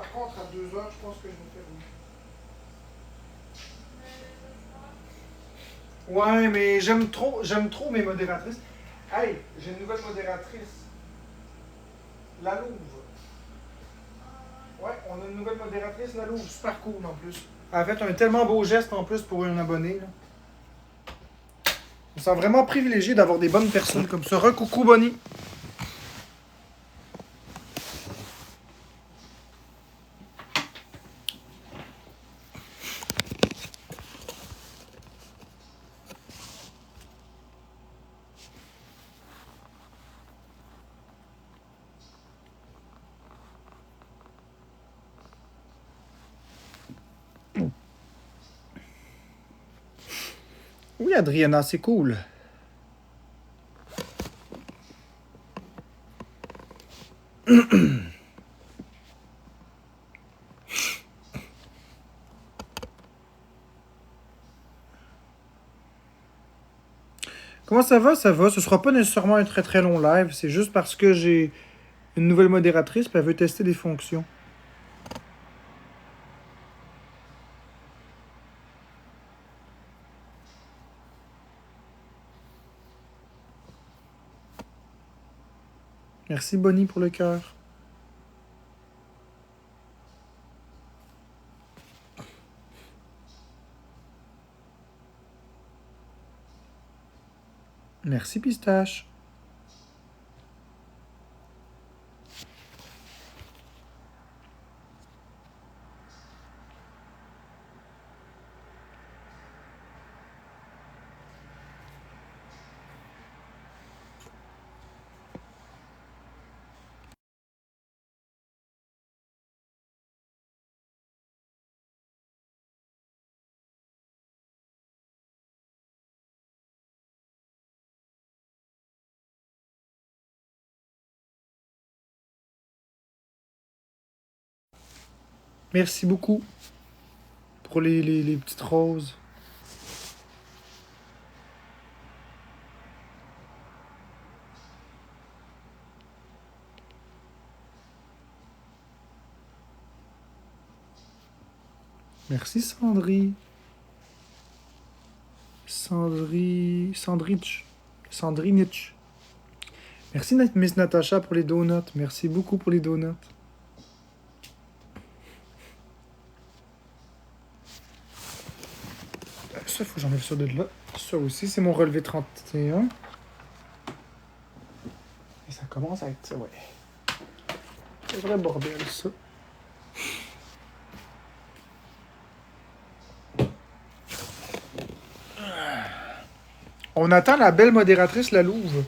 Par contre, à 2 heures, je pense que je vais fermer. Ouais, mais j'aime trop mes modératrices. Hey, j'ai une nouvelle modératrice. La Louve. Ouais, on a une nouvelle modératrice, la Louve. Super cool en plus. Elle a fait un tellement beau geste en plus pour un abonné. Là. On se sent vraiment privilégié d'avoir des bonnes personnes comme ça. Recoucou, Bonnie. Oui, Adriana, c'est cool. Comment ça va? Ça va. Ce sera pas nécessairement un très très long live. C'est juste parce que j'ai une nouvelle modératrice et elle veut tester des fonctions. Merci Bonnie pour le cœur. Merci Pistache. Merci beaucoup pour les petites roses. Merci Sandri. Sandrich. Sandrinich. Merci Miss Natacha pour les donuts. Merci beaucoup pour les donuts. Ça, faut que j'enlève ça de là. Ça aussi, c'est mon relevé 31. Et ça commence à être... Ouais. C'est vrai bordel, ça. On attend la belle modératrice, la Louve.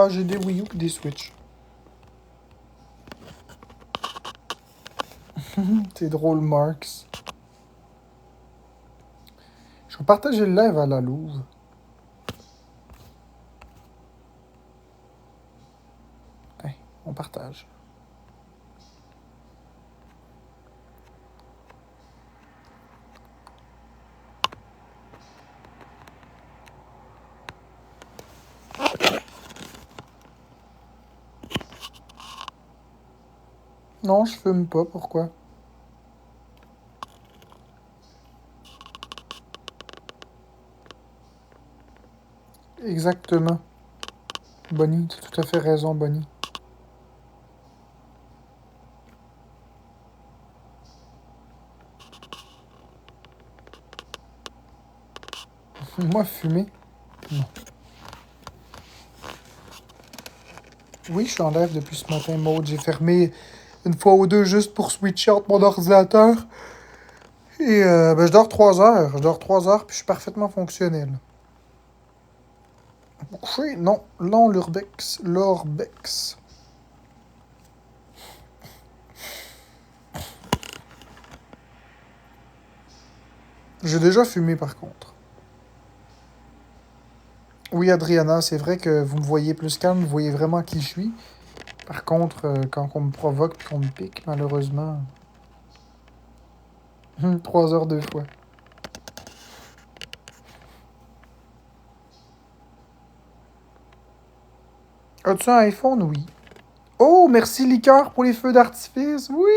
J'ai des Wii U et des Switch. C'est drôle, Marx. Je vais partager le live à la Louve. Hey, on partage. Non, je fume pas, pourquoi? Exactement. Bonnie, tu as tout à fait raison, Bonnie. Moi, fumer? Non. Oui, je suis en live depuis ce matin, Maud. J'ai fermé une fois ou deux juste pour switcher entre mon ordinateur. Et je dors 3 heures. Je dors 3 heures, puis je suis parfaitement fonctionnel. Coucher? Non. Non, l'urbex. L'orbex. J'ai déjà fumé, par contre. Oui, Adriana, c'est vrai que vous me voyez plus calme, vous voyez vraiment qui je suis. Par contre, quand on me provoque et qu'on me pique, malheureusement... 3 heures deux fois. As-tu un iPhone? Oui. Oh, merci Liqueur pour les feux d'artifice. Oui!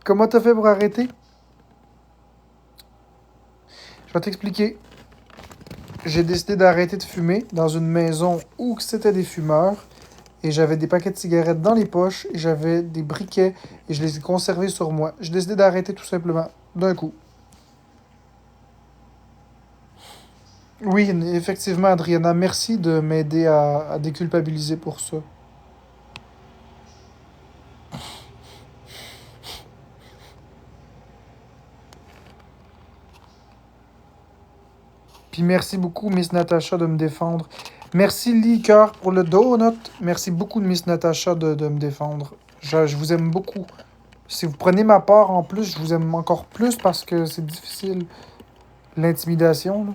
Comment t'as fait pour arrêter? Je vais t'expliquer. J'ai décidé d'arrêter de fumer dans une maison où c'était des fumeurs. Et j'avais des paquets de cigarettes dans les poches. Et j'avais des briquets. Et je les ai conservés sur moi. J'ai décidé d'arrêter tout simplement. D'un coup. Oui, effectivement, Adriana. Merci de m'aider à déculpabiliser pour ça. Puis merci beaucoup, Miss Natacha, de me défendre. Merci, Liqueur, pour le donut. Merci beaucoup, Miss Natacha, de me défendre. Je vous aime beaucoup. Si vous prenez ma part en plus, je vous aime encore plus parce que c'est difficile. L'intimidation, là.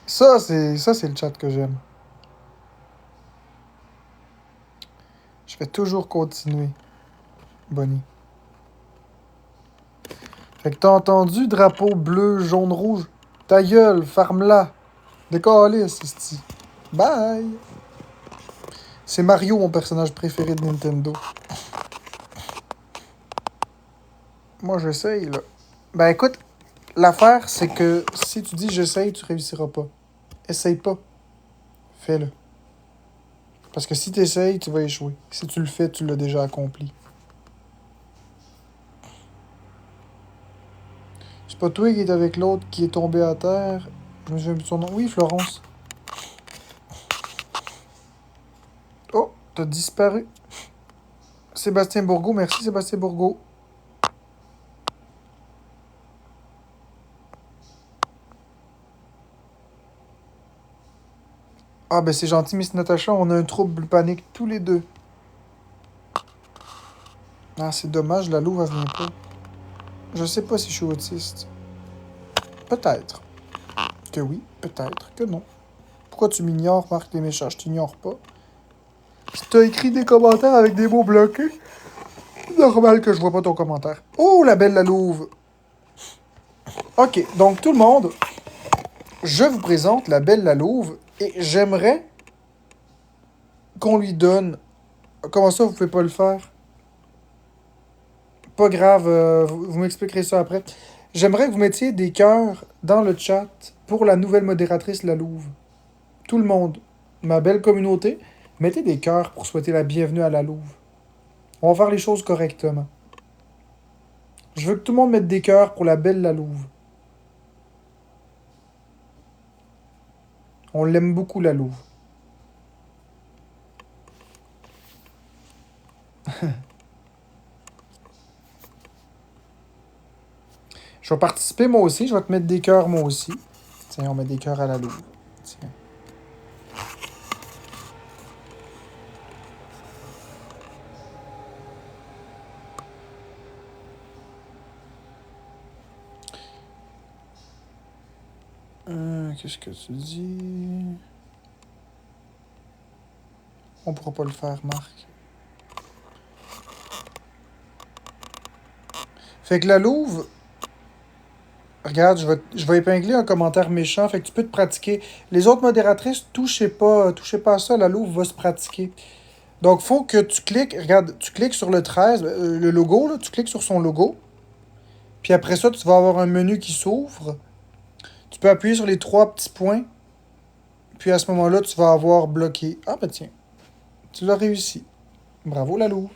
Ça, c'est le chat que j'aime. Je vais toujours continuer, Bonnie. Fait que t'as entendu, drapeau bleu, jaune, rouge? Ta gueule, ferme-la. Décalisse, esti. Bye! C'est Mario, mon personnage préféré de Nintendo. Moi, j'essaye, là. Ben écoute, l'affaire, c'est que si tu dis j'essaye, tu réussiras pas. Essaye pas. Fais-le. Parce que si tu essayes, tu vas échouer. Si tu le fais, tu l'as déjà accompli. C'est pas toi qui est avec l'autre qui est tombé à terre. Je me souviens plus de son nom. Oui, Florence. Oh, t'as disparu. Sébastien Bourgault, merci Sébastien Bourgault. Ah ben c'est gentil, Miss Natacha, on a un trouble panique tous les deux. Ah, c'est dommage, la louve, elle vient pas. Je sais pas si je suis autiste. Peut-être que oui, peut-être que non. Pourquoi tu m'ignores, Marc les méchants? Je t'ignore pas. Si t'as écrit des commentaires avec des mots bloqués, normal que je vois pas ton commentaire. Oh, la belle la louve! Ok, donc tout le monde, je vous présente la belle la louve et j'aimerais qu'on lui donne... Comment ça, vous pouvez pas le faire? Pas grave, vous m'expliquerez ça après. J'aimerais que vous mettiez des cœurs dans le chat pour la nouvelle modératrice La Louve. Tout le monde, ma belle communauté, mettez des cœurs pour souhaiter la bienvenue à La Louve. On va faire les choses correctement. Je veux que tout le monde mette des cœurs pour la belle La Louve. On l'aime beaucoup, La Louve. Je vais participer moi aussi, je vais te mettre des cœurs moi aussi. Tiens, on met des cœurs à La Louve. Tiens. Qu'est-ce que tu dis? On pourra pas le faire, Marc. Fait que La Louve, regarde, je vais épingler un commentaire méchant, fait que tu peux te pratiquer. Les autres modératrices, touchez pas à ça, la louve va se pratiquer. Donc, faut que tu cliques, regarde, tu cliques sur le 13, le logo, là, tu cliques sur son logo, puis après ça, tu vas avoir un menu qui s'ouvre. Tu peux appuyer sur les trois petits points, puis à ce moment-là, tu vas avoir bloqué. Ah, bah tiens, tu l'as réussi. Bravo, la louve.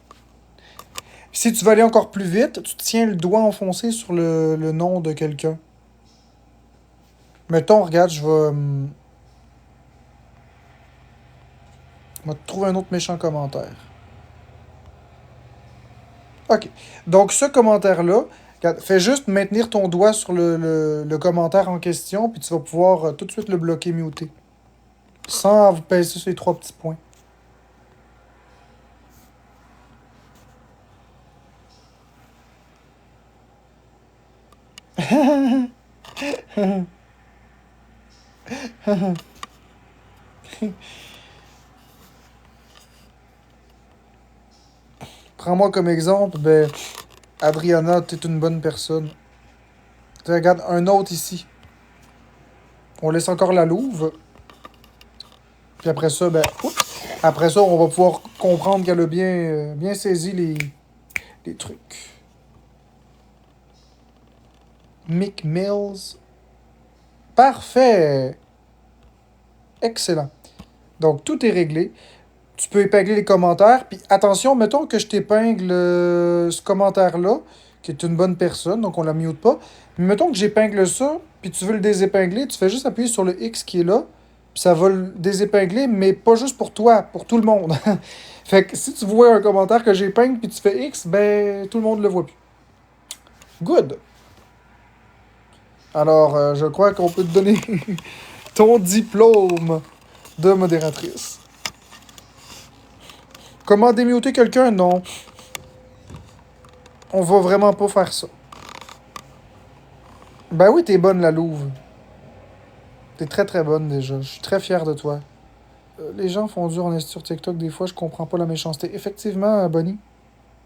Si tu veux aller encore plus vite, tu tiens le doigt enfoncé sur le nom de quelqu'un. Mettons, regarde, je vais te trouver un autre méchant commentaire. OK. Donc, ce commentaire-là, regarde, fais juste maintenir ton doigt sur le commentaire en question, puis tu vas pouvoir tout de suite le bloquer muté. Sans vous passer sur les trois petits points. Prends-moi comme exemple, ben, Adriana, t'es une bonne personne. Tu regarde, un autre ici. On laisse encore la louve. Puis après ça, ben, oups. Après ça, on va pouvoir comprendre qu'elle a bien saisi les trucs. Mick Mills. Parfait! Excellent. Donc, tout est réglé. Tu peux épingler les commentaires. Puis attention, mettons que je t'épingle ce commentaire-là, qui est une bonne personne, donc on la mute pas. Mais mettons que j'épingle ça, puis tu veux le désépingler, tu fais juste appuyer sur le X qui est là, puis ça va le désépingler, mais pas juste pour toi, pour tout le monde. Fait que si tu vois un commentaire que j'épingle, puis tu fais X, ben tout le monde le voit plus. Good. Alors, je crois qu'on peut te donner ton diplôme de modératrice. Comment démuter quelqu'un? Non. On va vraiment pas faire ça. Ben oui, t'es bonne, la Louve. T'es très très bonne déjà. Je suis très fier de toi. Les gens font dur en esti sur TikTok des fois, je comprends pas la méchanceté. Effectivement, Bunny.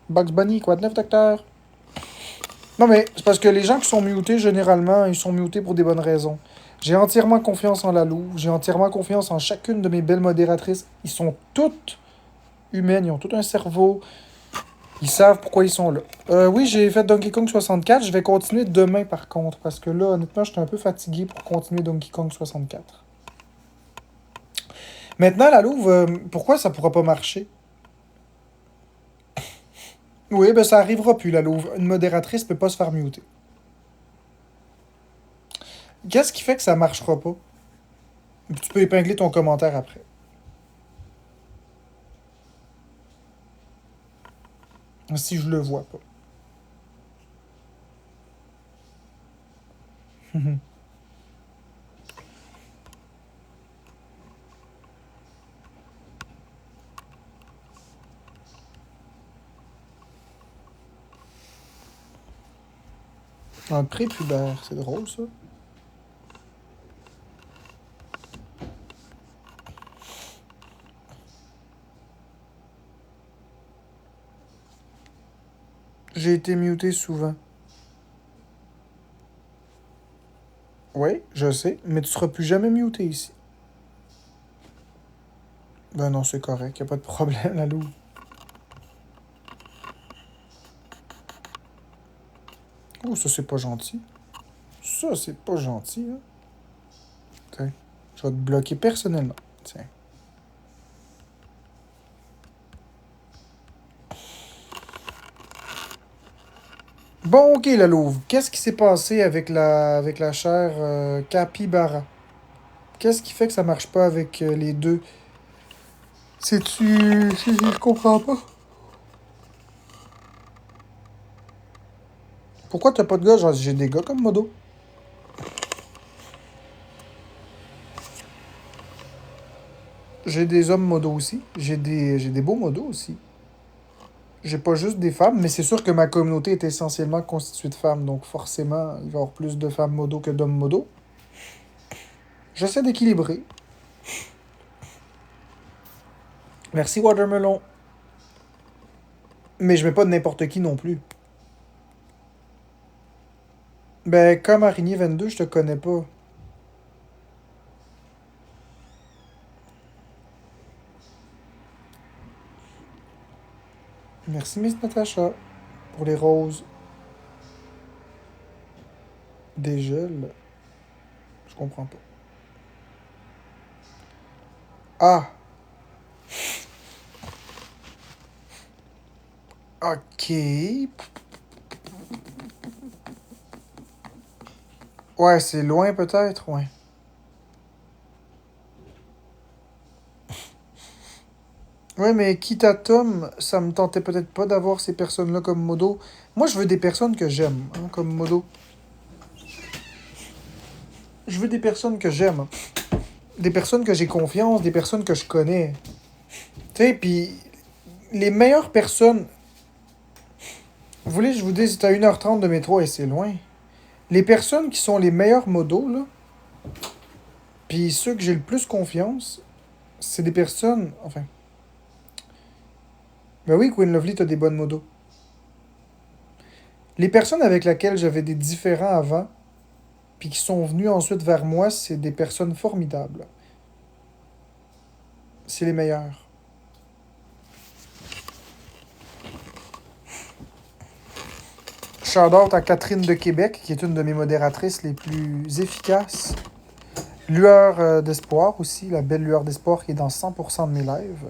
Bugs Bunny, quoi de neuf, docteur? Non mais, c'est parce que les gens qui sont mutés, généralement, ils sont mutés pour des bonnes raisons. J'ai entièrement confiance en la Louve. J'ai entièrement confiance en chacune de mes belles modératrices. Ils sont toutes humaines, ils ont tout un cerveau. Ils savent pourquoi ils sont là. Oui, j'ai fait Donkey Kong 64. Je vais continuer demain, par contre. Parce que là, honnêtement, j'étais un peu fatigué pour continuer Donkey Kong 64. Maintenant, la Louve, pourquoi ça pourra pas marcher? Oui, ben ça arrivera plus, la Louve. Une modératrice peut pas se faire muter. Qu'est-ce qui fait que ça marchera pas? Tu peux épingler ton commentaire après. Si je le vois pas. Un prépubère, c'est drôle ça. J'ai été muté souvent. Oui, je sais, mais tu seras plus jamais muté ici. Ben non, c'est correct, y a pas de problème, la Louve. Oh, ça c'est pas gentil. Ça c'est pas gentil, hein. Tiens, je vais te bloquer personnellement. Tiens. Bon, ok, la Louve. Qu'est-ce qui s'est passé avec la chair capybara? Qu'est-ce qui fait que ça marche pas avec les deux? C'est-tu... Je comprends pas. Pourquoi t'as pas de gars? Genre, j'ai des gars comme modo. J'ai des hommes modos aussi. J'ai des beaux modos aussi. J'ai pas juste des femmes, mais c'est sûr que ma communauté est essentiellement constituée de femmes, donc forcément, il va y avoir plus de femmes modos que d'hommes modos. J'essaie d'équilibrer. Merci, Watermelon. Mais je mets pas de n'importe qui non plus. Ben, comme Araignée 22, je te connais pas. Merci, Miss Natacha, pour les roses. Des gels. Je comprends pas. Ah, ok. Ouais, c'est loin peut-être, ouais. Ouais, mais quitte à Tom, ça me tentait peut-être pas d'avoir ces personnes-là comme modo. Moi, je veux des personnes que j'aime, hein, comme modo. Je veux des personnes que j'aime. Des personnes que j'ai confiance, des personnes que je connais. Tu sais, puis les meilleures personnes... Vous voulez que je vous dise, c'est à 1h30 de métro et c'est loin. Les personnes qui sont les meilleurs modos, là, Puis ceux que j'ai le plus confiance, c'est des personnes... Enfin... Ben oui, Queen Lovely, t'as des bonnes modos. Les personnes avec lesquelles j'avais des différends avant, puis qui sont venues ensuite vers moi, c'est des personnes formidables. C'est les meilleurs. Shout-out à Catherine de Québec, qui est une de mes modératrices les plus efficaces. Lueur d'espoir aussi, la belle lueur d'espoir qui est dans 100% de mes lives.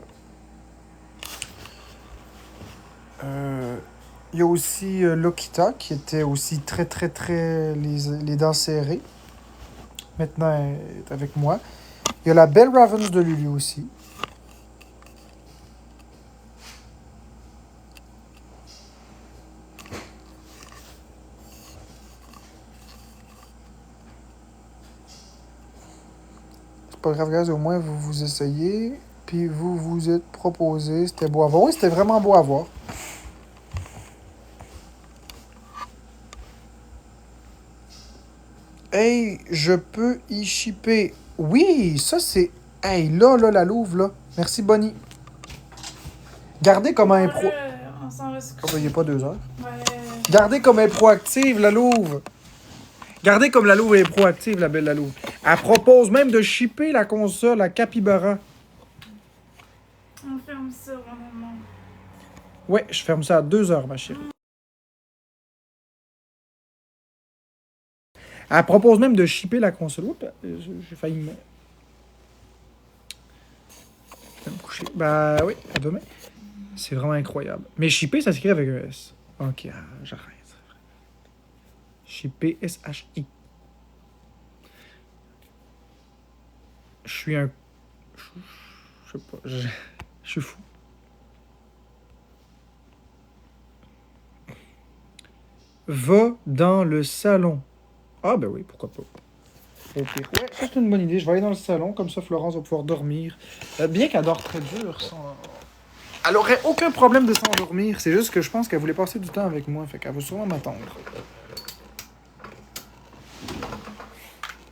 Il y a aussi Lokita, qui était aussi très très très les dents serrées. Maintenant, elle est avec moi. Il y a la belle Ravens de Lulu aussi. C'est pas grave, guys, au moins vous vous essayez. Puis vous vous êtes proposé. C'était beau à voir. Oui, c'était vraiment beau à voir. Hey, je peux y shipper. Oui, ça c'est. Hey, là, la louve, là. Merci, Bonnie. Gardez comme un pro. On s'en va se Oh, ben, il n'est pas 2 heures. Ouais. Gardez comme elle est proactive, la louve. Gardez comme la louve est proactive, la belle la louve. Elle propose même de shipper la console à Capybara. On ferme ça, vraiment. Ouais, je ferme ça à 2 heures, ma chérie. Elle propose même de shipper la console. Oups, j'ai failli me... Je vais me coucher. Bah oui, à demain. C'est vraiment incroyable. Mais shipper, ça s'écrit avec un S. Ok, j'arrête. Shipper, S-H-I. Je suis un... Je sais pas. Je suis fou. Va dans le salon. Ah ben oui, pourquoi pas. Au pire. Ouais, ça c'est une bonne idée. Je vais aller dans le salon, comme ça Florence va pouvoir dormir. Bien qu'elle dort très dur. Elle aurait aucun problème de s'endormir. C'est juste que je pense qu'elle voulait passer du temps avec moi. Fait qu'elle va sûrement m'attendre.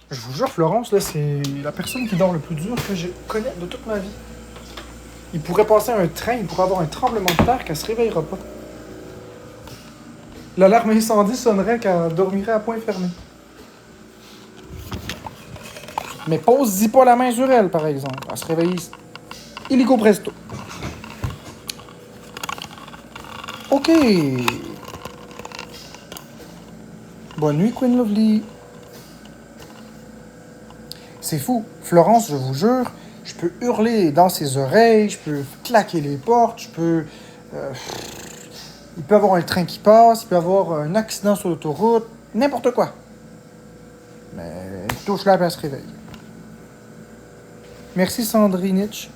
Je vous jure, Florence, là, c'est la personne qui dort le plus dur que je connais de toute ma vie. Il pourrait passer un train, il pourrait avoir un tremblement de terre qu'elle se réveillera pas. L'alarme incendie sonnerait quand elle dormirait à point fermé. Mais pose-y pas la main sur elle, par exemple. Elle se réveille illico presto. Ok. Bonne nuit, Queen Lovely. C'est fou. Florence, je vous jure, je peux hurler dans ses oreilles, je peux claquer les portes, je peux... il peut y avoir un train qui passe, il peut y avoir un accident sur l'autoroute, n'importe quoi. Mais touche-la et elle se réveille. Merci Sandrinich.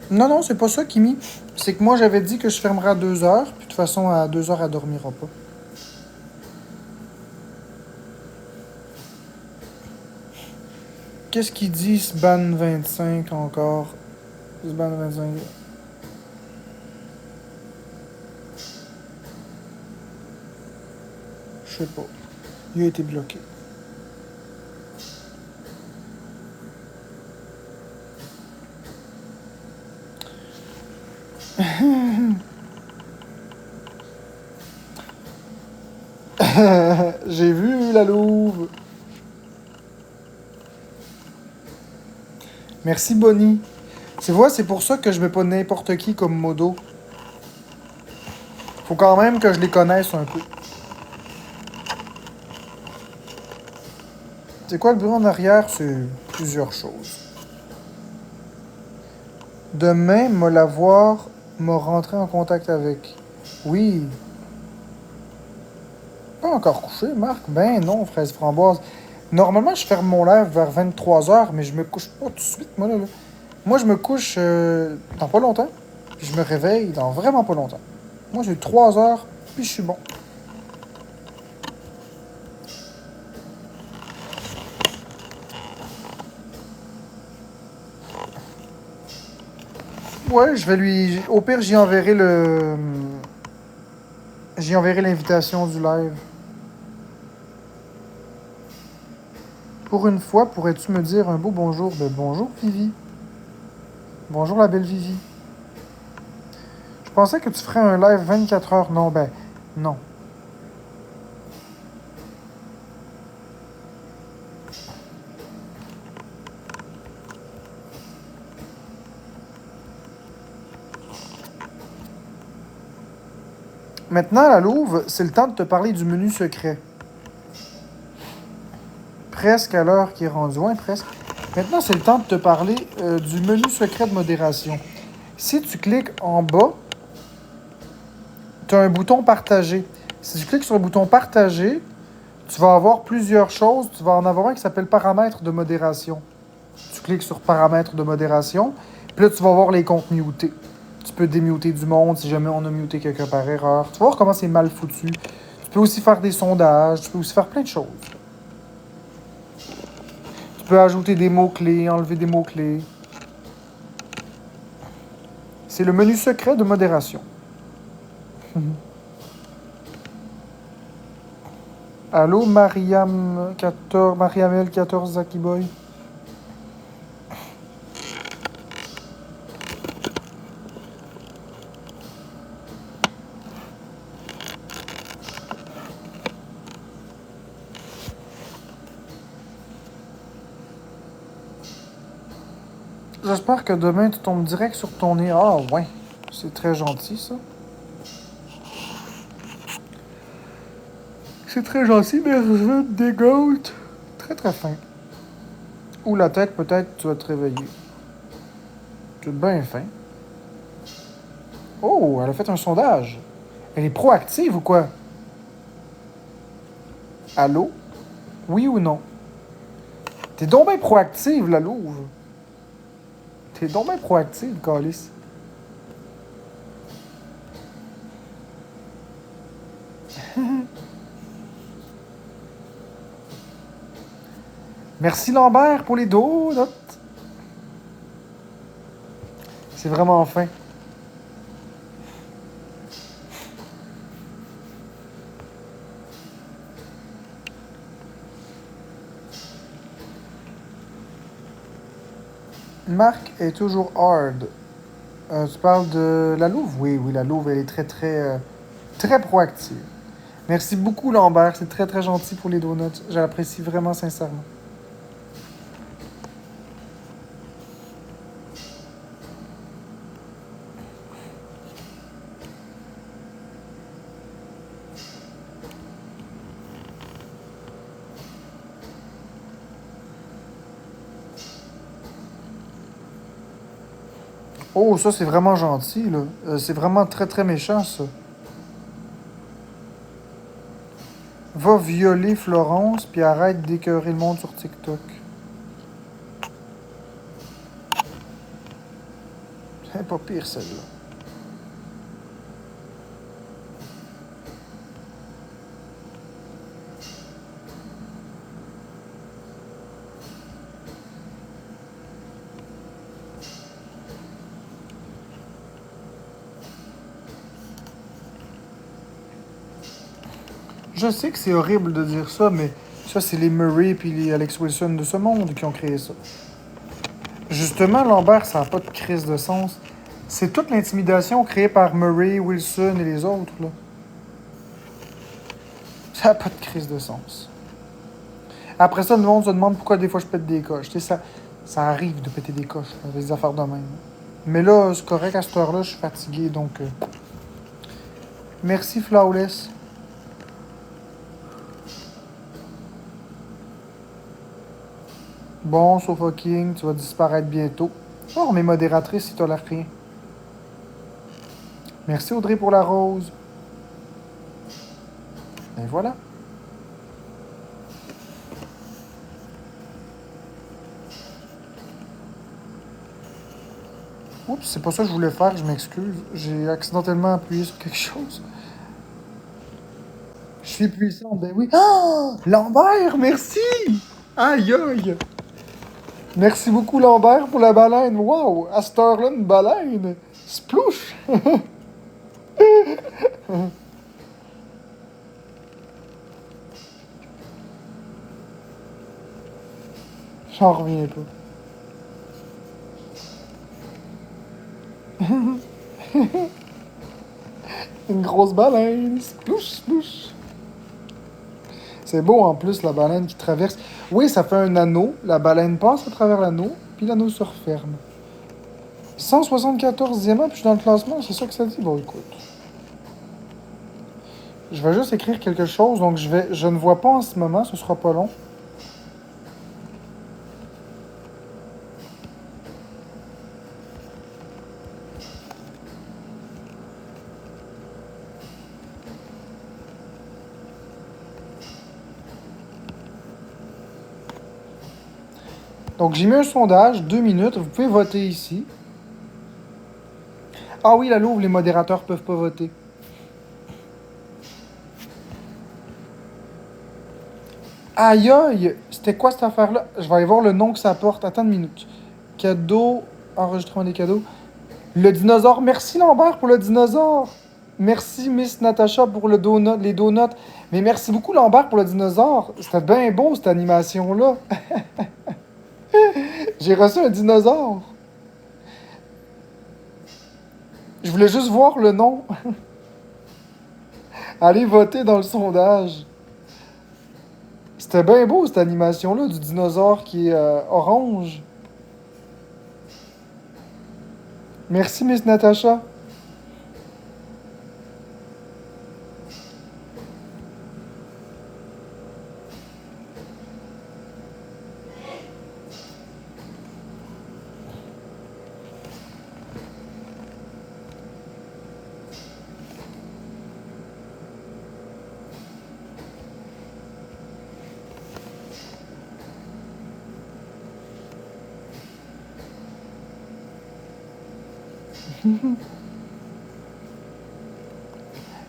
Non, c'est pas ça, Kimi. C'est que moi, j'avais dit que je fermerais à 2 heures, puis de toute façon, à 2 heures, elle dormira pas. Qu'est-ce qu'il dit, Sban 25 encore? Sban 25. Je sais pas. Il a été bloqué. J'ai vu la louve. Merci Bonnie. Tu vois, c'est pour ça que je mets pas n'importe qui comme modo. Faut quand même que je les connaisse un peu. C'est quoi le bruit en arrière? C'est plusieurs choses. Demain, me la voir, me rentrer en contact avec. Oui. Pas encore couché, Marc? Ben non, fraise framboise. Normalement, je ferme mon live vers 23 heures, mais je me couche pas tout de suite, moi, là. Moi, je me couche dans pas longtemps, puis je me réveille dans vraiment pas longtemps. Moi, j'ai 3 heures, puis je suis bon. Ouais, je vais lui... Au pire, j'y enverrai le... J'y enverrai l'invitation du live. Pour une fois, pourrais-tu me dire un beau bonjour? Ben bonjour, Vivi. Bonjour, la belle Vivi. Je pensais que tu ferais un live 24 heures. Non, ben, non. Maintenant, la Louve, c'est le temps de te parler du menu secret. Presque à l'heure qui est rendue. Ouais, presque. Maintenant, c'est le temps de te parler du menu secret de modération. Si tu cliques en bas, tu as un bouton partager. Si tu cliques sur le bouton partager, tu vas avoir plusieurs choses. Tu vas en avoir un qui s'appelle paramètres de modération. Tu cliques sur paramètres de modération, puis là, tu vas voir les comptes mutés. Tu peux démuter du monde si jamais on a muté quelqu'un par erreur. Tu vas voir comment c'est mal foutu. Tu peux aussi faire des sondages. Tu peux aussi faire plein de choses. Tu peux ajouter des mots-clés, enlever des mots-clés. C'est le menu secret de modération. Allô, Mariam 14, Mariamel 14 Zaki Boy. J'espère que demain tu tombes direct sur ton nez. Ah ouais, c'est très gentil ça. C'est très gentil, mais je des gouttes. Très très fin. Ou la tête, peut-être tu vas te réveiller. Tu es bien fin. Oh, elle a fait un sondage. Elle est proactive ou quoi? Allô? Oui ou non? T'es donc bien proactive, la louve. T'es donc bien proactive, Calice. Merci Lambert pour les donuts. C'est vraiment fin. Marc est toujours hard. Tu parles de la louve? Oui, oui, la louve, elle est très, très, très proactive. Merci beaucoup, Lambert. C'est très, très gentil pour les donuts. J'apprécie vraiment sincèrement. Oh, ça, c'est vraiment gentil, là. C'est vraiment très, très méchant, ça. Va violer Florence, puis arrête d'écœurer le monde sur TikTok. C'est pas pire, celle-là. Je sais que c'est horrible de dire ça, mais ça, c'est les Murray puis les Alex Wilson de ce monde qui ont créé ça. Justement, Lambert, ça n'a pas de crise de sens. C'est toute l'intimidation créée par Murray, Wilson et les autres, là. Ça n'a pas de crise de sens. Après ça, le monde se demande pourquoi des fois je pète des coches. Tu sais, ça arrive de péter des coches, là, des affaires de même. Mais là, c'est correct, à cette heure-là, je suis fatigué, donc... Merci, Flawless. Bon, Sofa King, tu vas disparaître bientôt. Oh, mes modératrices, ils tolèrent rien. Merci, Audrey, pour la rose. Et voilà. Oups, c'est pas ça que je voulais faire, je m'excuse. J'ai accidentellement appuyé sur quelque chose. Je suis puissant, ben oui. Ah! Lambert, merci! Aïe aïe! Merci beaucoup, Lambert, pour la baleine. Wow! À cette heure-là, une baleine! Splouche! J'en reviens pas. Une grosse baleine. Splouche, splouche. C'est beau en plus, la baleine qui traverse. Oui, ça fait un anneau. La baleine passe à travers l'anneau, puis l'anneau se referme. 174 diamants, puis je suis dans le classement, c'est ça que ça dit? Bon, écoute. Je vais juste écrire quelque chose, donc je ne vois pas en ce moment, ce sera pas long. Donc, j'ai mis un sondage, 2 minutes, vous pouvez voter ici. Ah oui, la Louve, les modérateurs peuvent pas voter. Aïe aïe, c'était quoi cette affaire-là? Je vais aller voir le nom que ça porte. Attends une minute. Cadeau, enregistrement des cadeaux. Le dinosaure, merci Lambert pour le dinosaure. Merci Miss Natacha pour le les donuts. Mais merci beaucoup Lambert pour le dinosaure. C'était bien beau cette animation-là. J'ai reçu un dinosaure. Je voulais juste voir le nom. Allez voter dans le sondage. C'était bien beau cette animation-là du dinosaure qui est orange. Merci Miss Natacha.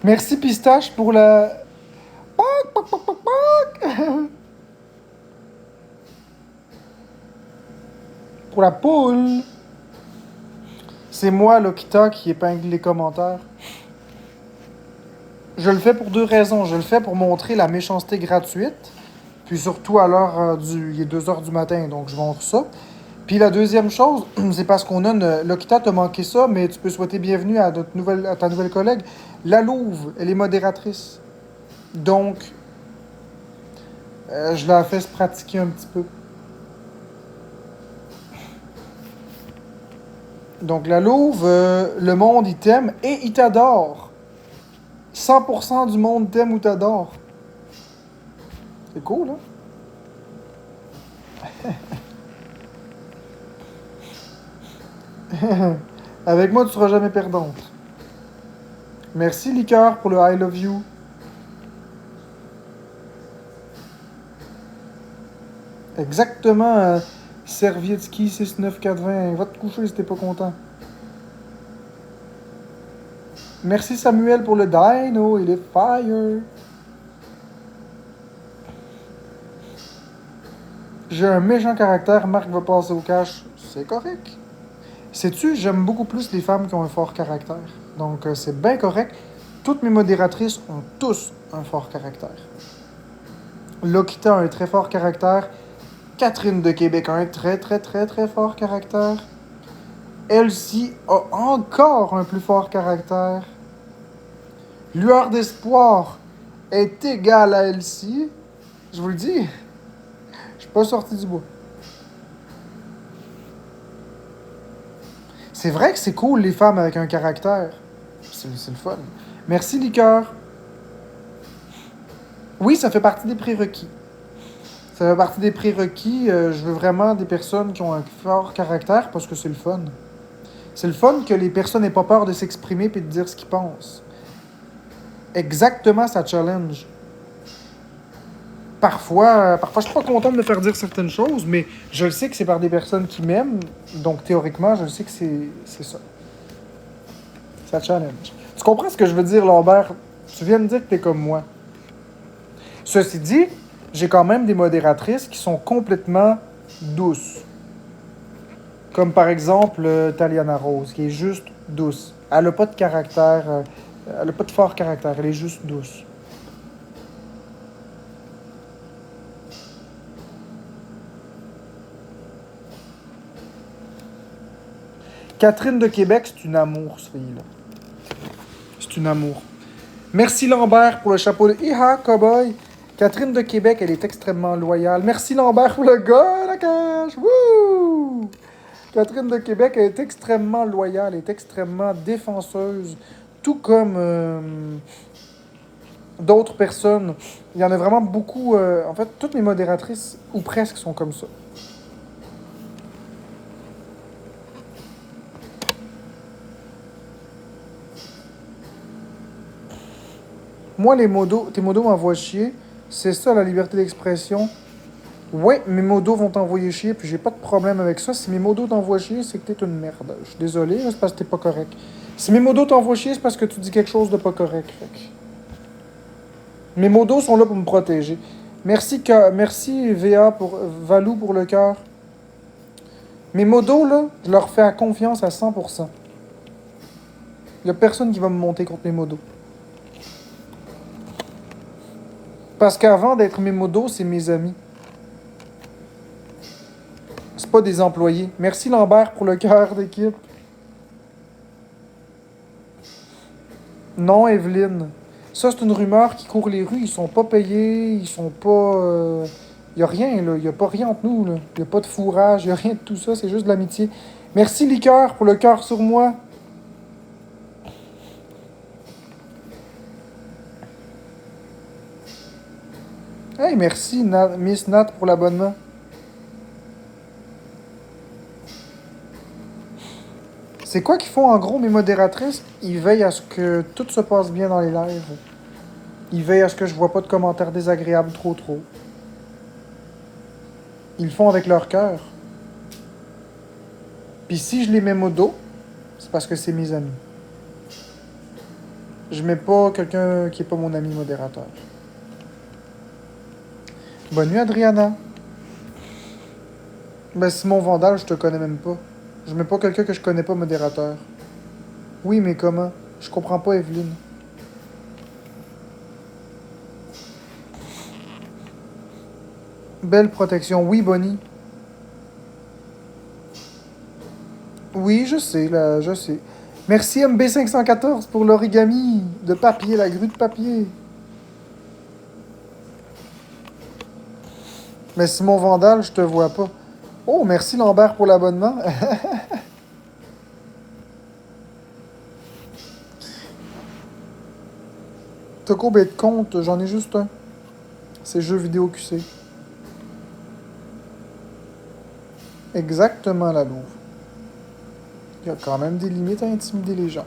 Merci Pistache pour la... Poc, poc, poc, poc, poc. Pour la poule. C'est moi, Lokita, qui épingle les commentaires. Je le fais pour deux raisons. Je le fais pour montrer la méchanceté gratuite. Puis surtout à l'heure il est 2h du matin, donc je montre ça. Puis la deuxième chose, c'est parce qu'on a une... Lokita, t'as manqué ça, mais tu peux souhaiter bienvenue à ta nouvelle collègue. La Louve, elle est modératrice. Donc, je la fais se pratiquer un petit peu. Donc la Louve, le monde, il t'aime et il t'adore. 100% du monde t'aime ou t'adore. C'est cool, hein? Avec moi, tu seras jamais perdante. Merci, Liqueur, pour le I love you. Exactement, Servietski 69420. Va te coucher si t'es pas content. Merci, Samuel, pour le dino et le fire. J'ai un méchant caractère, Marc va passer au cash. C'est correct. Sais-tu, j'aime beaucoup plus les femmes qui ont un fort caractère. Donc, c'est bien correct. Toutes mes modératrices ont tous un fort caractère. Lokita a un très fort caractère. Catherine de Québec a un très, très, très, très fort caractère. Elsie a encore un plus fort caractère. Lueur d'espoir est égale à Elsie. Je vous le dis, je suis pas sorti du bois. C'est vrai que c'est cool, les femmes avec un caractère. C'est le fun. Merci, Liqueur. Oui, ça fait partie des prérequis. Ça fait partie des prérequis. Je veux vraiment des personnes qui ont un fort caractère parce que c'est le fun. C'est le fun que les personnes n'aient pas peur de s'exprimer et de dire ce qu'ils pensent. Exactement, ça challenge. Parfois, je suis pas content de me faire dire certaines choses, mais je le sais que c'est par des personnes qui m'aiment. Donc, théoriquement, je le sais que c'est ça. Ça challenge. Tu comprends ce que je veux dire, Lambert? Tu viens de dire que t'es comme moi. Ceci dit, j'ai quand même des modératrices qui sont complètement douces. Comme par exemple Taliana Rose, qui est juste douce. Elle n'a pas de caractère, elle n'a pas de fort caractère, elle est juste douce. Catherine de Québec, c'est une amour, ce fille-là. C'est une amour. Merci Lambert pour le chapeau de Iha Cowboy. Catherine de Québec, elle est extrêmement loyale. Merci Lambert pour le gars à la cage. Wouh! Catherine de Québec, elle est extrêmement loyale, elle est extrêmement défenseuse. Tout comme d'autres personnes. Il y en a vraiment beaucoup. En fait, toutes mes modératrices, ou presque, sont comme ça. Moi, tes modos m'envoient chier. C'est ça, la liberté d'expression. Ouais, mes modos vont t'envoyer chier, puis j'ai pas de problème avec ça. Si mes modos t'envoient chier, c'est que t'es une merde. Je suis désolé, c'est parce que t'es pas correct. Si mes modos t'envoient chier, c'est parce que tu dis quelque chose de pas correct. Fait que... Mes modos sont là pour me protéger. Merci Valou pour le cœur. Mes modos, là, je leur fais confiance à 100%. Y a personne qui va me monter contre mes modos. Parce qu'avant d'être mes modos, c'est mes amis. C'est pas des employés. Merci Lambert pour le cœur d'équipe. Non, Evelyne. Ça, c'est une rumeur qui court les rues. Ils sont pas payés. Ils sont pas... Y a rien, là. Y a pas rien entre nous, là. Y a pas de fourrage. Y a rien de tout ça. C'est juste de l'amitié. Merci Liqueur pour le cœur sur moi. Hey, merci Miss Nat pour l'abonnement. C'est quoi qu'ils font en gros, mes modératrices? Ils veillent à ce que tout se passe bien dans les lives. Ils veillent à ce que je vois pas de commentaires désagréables trop. Ils le font avec leur cœur. Puis si je les mets modo, c'est parce que c'est mes amis. Je mets pas quelqu'un qui est pas mon ami modérateur. Bonne nuit, Adriana. Ben, Simon Vandal, je te connais même pas. Je mets pas quelqu'un que je connais pas modérateur. Oui, mais comment? Je comprends pas, Evelyne. Belle protection. Oui, Bonnie. Oui, je sais, là, je sais. Merci MB514 pour l'origami de papier, la grue de papier. Mais Simon Vandal, je te vois pas. Oh, merci Lambert pour l'abonnement. T'as combien de comptes? J'en ai juste un. C'est Jeux vidéo QC. Exactement, la louve. Il y a quand même des limites à intimider les gens.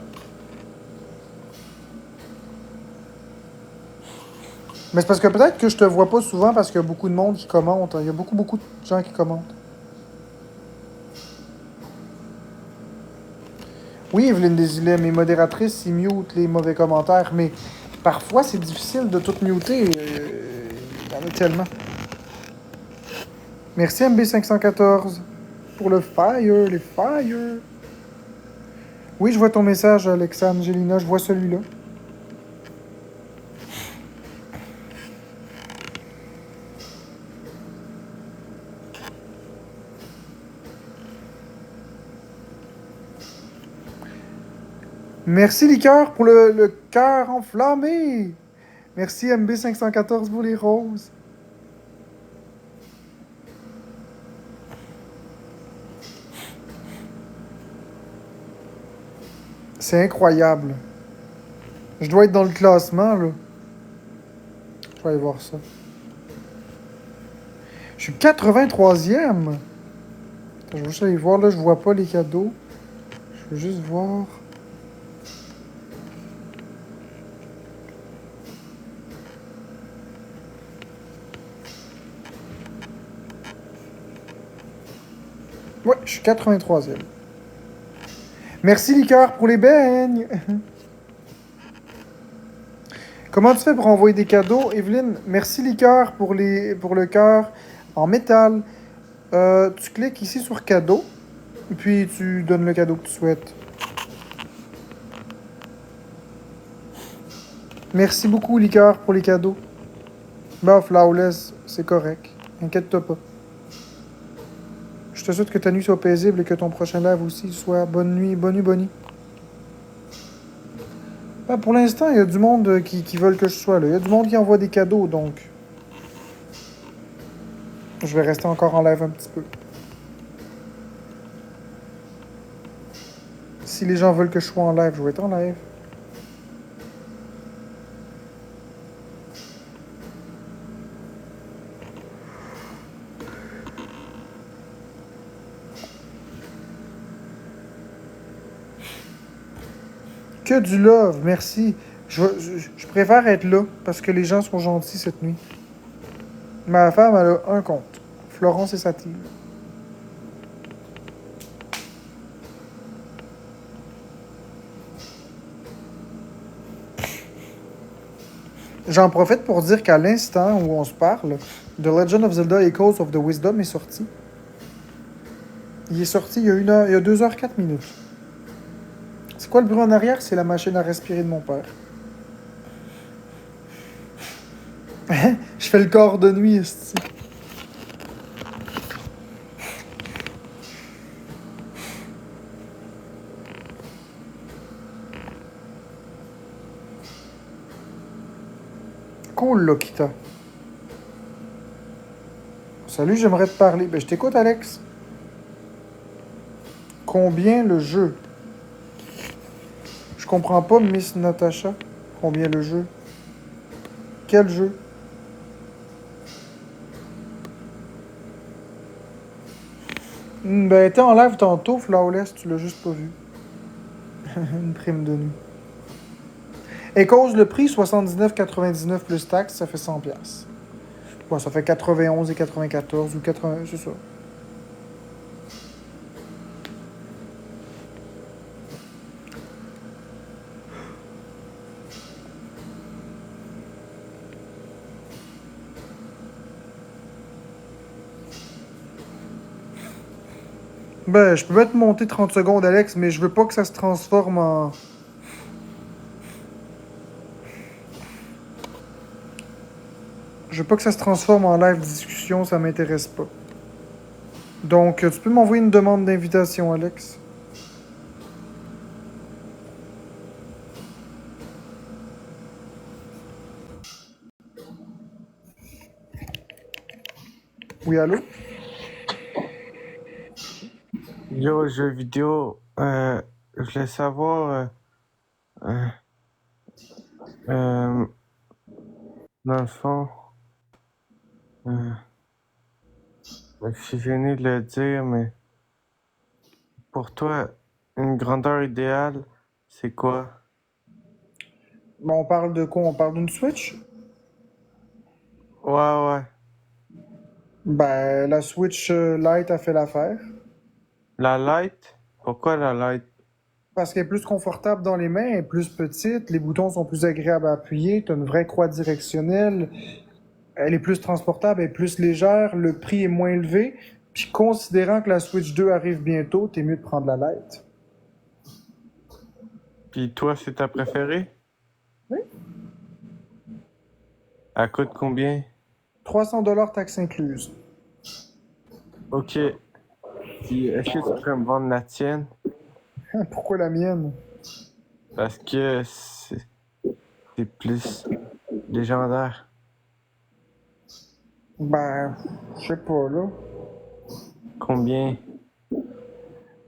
Mais c'est parce que peut-être que je te vois pas souvent parce qu'il y a beaucoup de monde qui commente. Il y a beaucoup de gens qui commentent. Oui, Evelyne Desilets, mes modératrices, ils mutent les mauvais commentaires, mais parfois c'est difficile de tout muter. Il y en a tellement. Merci MB514 pour le fire, les fire. Oui, je vois ton message, Alexa Angelina, je vois celui-là. Merci Liqueur pour le cœur enflammé. Merci MB514 pour les roses. C'est incroyable. Je dois être dans le classement, là. Je vais aller voir ça. Je suis 83e. Attends, je vais juste aller voir, là, je vois pas les cadeaux. Je veux juste voir... Ouais, je suis 83e. Merci Liqueur pour les beignes. Comment tu fais pour envoyer des cadeaux, Evelyne? Merci Liqueur pour le cœur en métal. Tu cliques ici sur cadeau, puis tu donnes le cadeau que tu souhaites. Merci beaucoup Liqueur pour les cadeaux. Bah, Flawless, c'est correct. Inquiète-toi pas. Je Je te souhaite que ta nuit soit paisible et que ton prochain live aussi soit bonne nuit, bonne nuit, bonne nuit. Ben, pour l'instant, il y a du monde qui veulent que je sois là. Il y a du monde qui envoie des cadeaux, donc... Je vais rester encore en live un petit peu. Si les gens veulent que je sois en live, je vais être en live. Que du love, merci. Je préfère être là parce que les gens sont gentils cette nuit. Ma femme, elle a un compte. Florence et Sative. J'en profite pour dire qu'à l'instant où on se parle, The Legend of Zelda Echoes of the Wisdom est sorti. Il est sorti il y a 2h04 minutes. C'est quoi le bruit en arrière? C'est la machine à respirer de mon père. Je fais le corps de nuit, ici. Cool, Lokita. Salut, j'aimerais te parler. Ben, je t'écoute, Alex. Combien le jeu? Je comprends pas, Miss Natasha. Combien le jeu? Quel jeu? Ben, t'es en live tantôt, Flawless, tu l'as juste pas vu. Une prime de nuit. Et cause le prix, 79,99 plus taxes, ça fait 100$. Bon, ça fait 91 et 94 ou 80, c'est ça. Ben, je peux mettre monter 30 secondes, Alex, mais je veux pas que ça se transforme en... Je veux pas que ça se transforme en live discussion, ça m'intéresse pas. Donc, tu peux m'envoyer une demande d'invitation, Alex? Oui, allô? Yo, jeux vidéo, je voulais savoir, euh, euh, dans le fond, euh, je suis gêné de le dire, mais pour toi, une grandeur idéale, c'est quoi? Bon, on parle de quoi? On parle d'une Switch? Ouais, ouais. Ben, la Switch Lite a fait l'affaire. La light? Pourquoi la light? Parce qu'elle est plus confortable dans les mains, elle est plus petite, les boutons sont plus agréables à appuyer, t'as une vraie croix directionnelle, elle est plus transportable, elle est plus légère, le prix est moins élevé. Puis considérant que la Switch 2 arrive bientôt, t'es mieux de prendre la Lite. Puis toi, c'est ta préférée? Oui. Elle coûte combien? 300$ taxes incluses. Ok. Puis est-ce que tu pourrais me vendre la tienne? Pourquoi la mienne? Parce que c'est plus légendaire. Ben, je sais pas, là. Combien?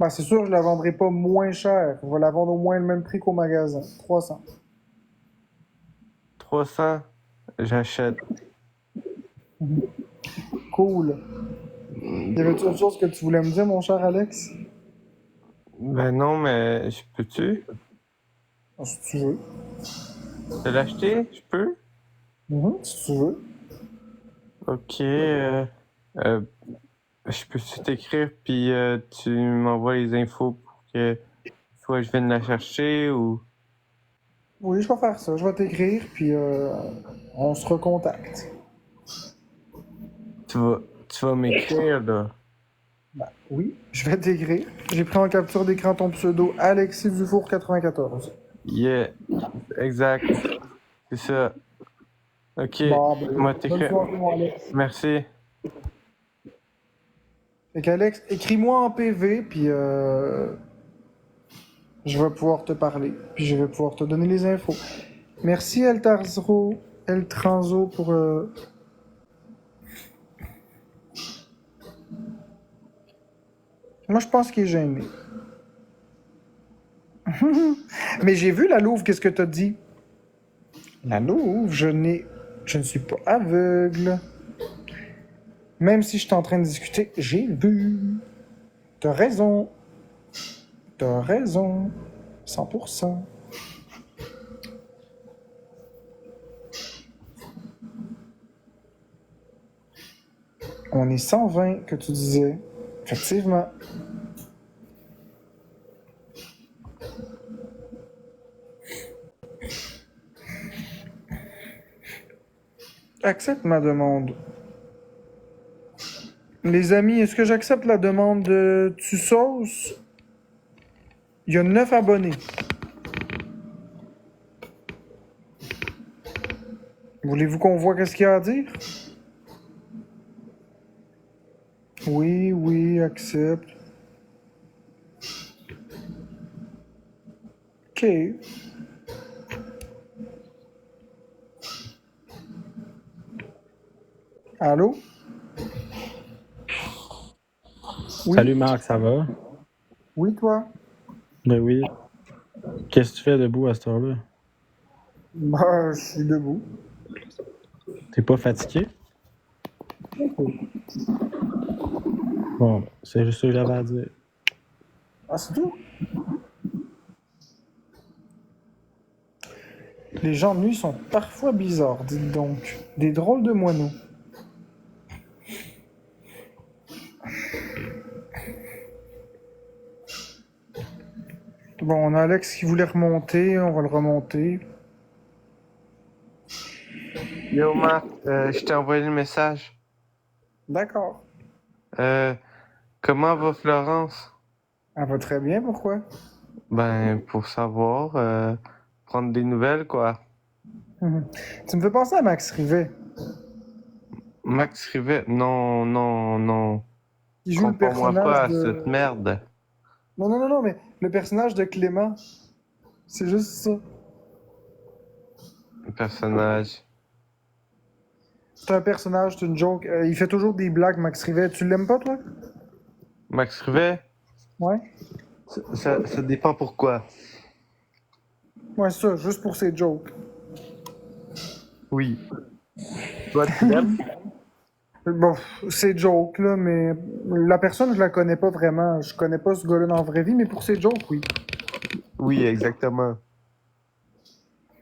Ben, c'est sûr, je la vendrai pas moins cher. Je vais la vendre au moins le même prix qu'au magasin. 300. 300? J'achète. Cool. Y avait-tu autre chose que tu voulais me dire, mon cher Alex? Ben non, mais je peux-tu? Ah, si tu veux. Te l'acheter? Je peux? Si tu veux. Ok. Euh, je peux-tu t'écrire puis tu m'envoies les infos pour que soit je vienne la chercher ou Oui, je vais faire ça. Je vais t'écrire, puis on se recontacte. tu vas tu vas m'écrire là. Ben, oui, je vais t'écrire. J'ai pris en capture d'écran ton pseudo Alexis Dufour 94. Yeah, exact. C'est ça. Ok, Bon, moi ben, bonne t'écrire. soirée, mon Alex. Merci. Fait qu'Alex, écris-moi en PV, puis je vais pouvoir te parler. Puis je vais pouvoir te donner les infos. Merci El Transo pour... Moi, je pense qu'il est gêné. Mais j'ai vu la Louve, qu'est-ce que t'as dit? La Louve, je ne suis pas aveugle. Même si je suis en train de discuter, j'ai vu. T'as raison. T'as raison. 100%. On est 120 que tu disais. Effectivement. Accepte ma demande. Les amis, est-ce que j'accepte la demande de Tussos? Il y a 9 abonnés. Voulez-vous qu'on voit qu'est-ce qu'il y a à dire? Oui, oui, accepte. OK. Allô? Oui, Salut Marc, ça va? oui, toi? Ben oui. Qu'est-ce que tu fais debout à cette heure-là? Bah, je suis debout. T'es pas fatigué? Bon, c'est juste ce que j'avais à dire. Ah, c'est tout? Les gens de nuit sont parfois bizarres, dites donc. Des drôles de moineaux. Bon, on a Alex qui voulait remonter, on va le remonter. Yo, Marc, je t'ai envoyé le message. D'accord. Comment va Florence? Elle va très bien, pourquoi? Ben, pour savoir, prendre des nouvelles, quoi. Tu me fais penser à Max Rivet. Max Rivet, non, non, non. Il joue le Compare-moi personnage pas à de... cette merde. Non, mais le personnage de Clément. C'est juste ça. Le personnage. C'est un personnage, c'est une joke. Il fait toujours des blagues, Max Rivet. Tu l'aimes pas, toi? Max Rivet, Ouais. ça dépend pourquoi. Ouais, ça, juste pour ses jokes. Oui. Toi, tu l'aimes? Bon, c'est joke, là, mais la personne, je la connais pas vraiment. Je connais pas ce gars-là dans la vraie vie, mais pour ses jokes, oui. Oui, exactement.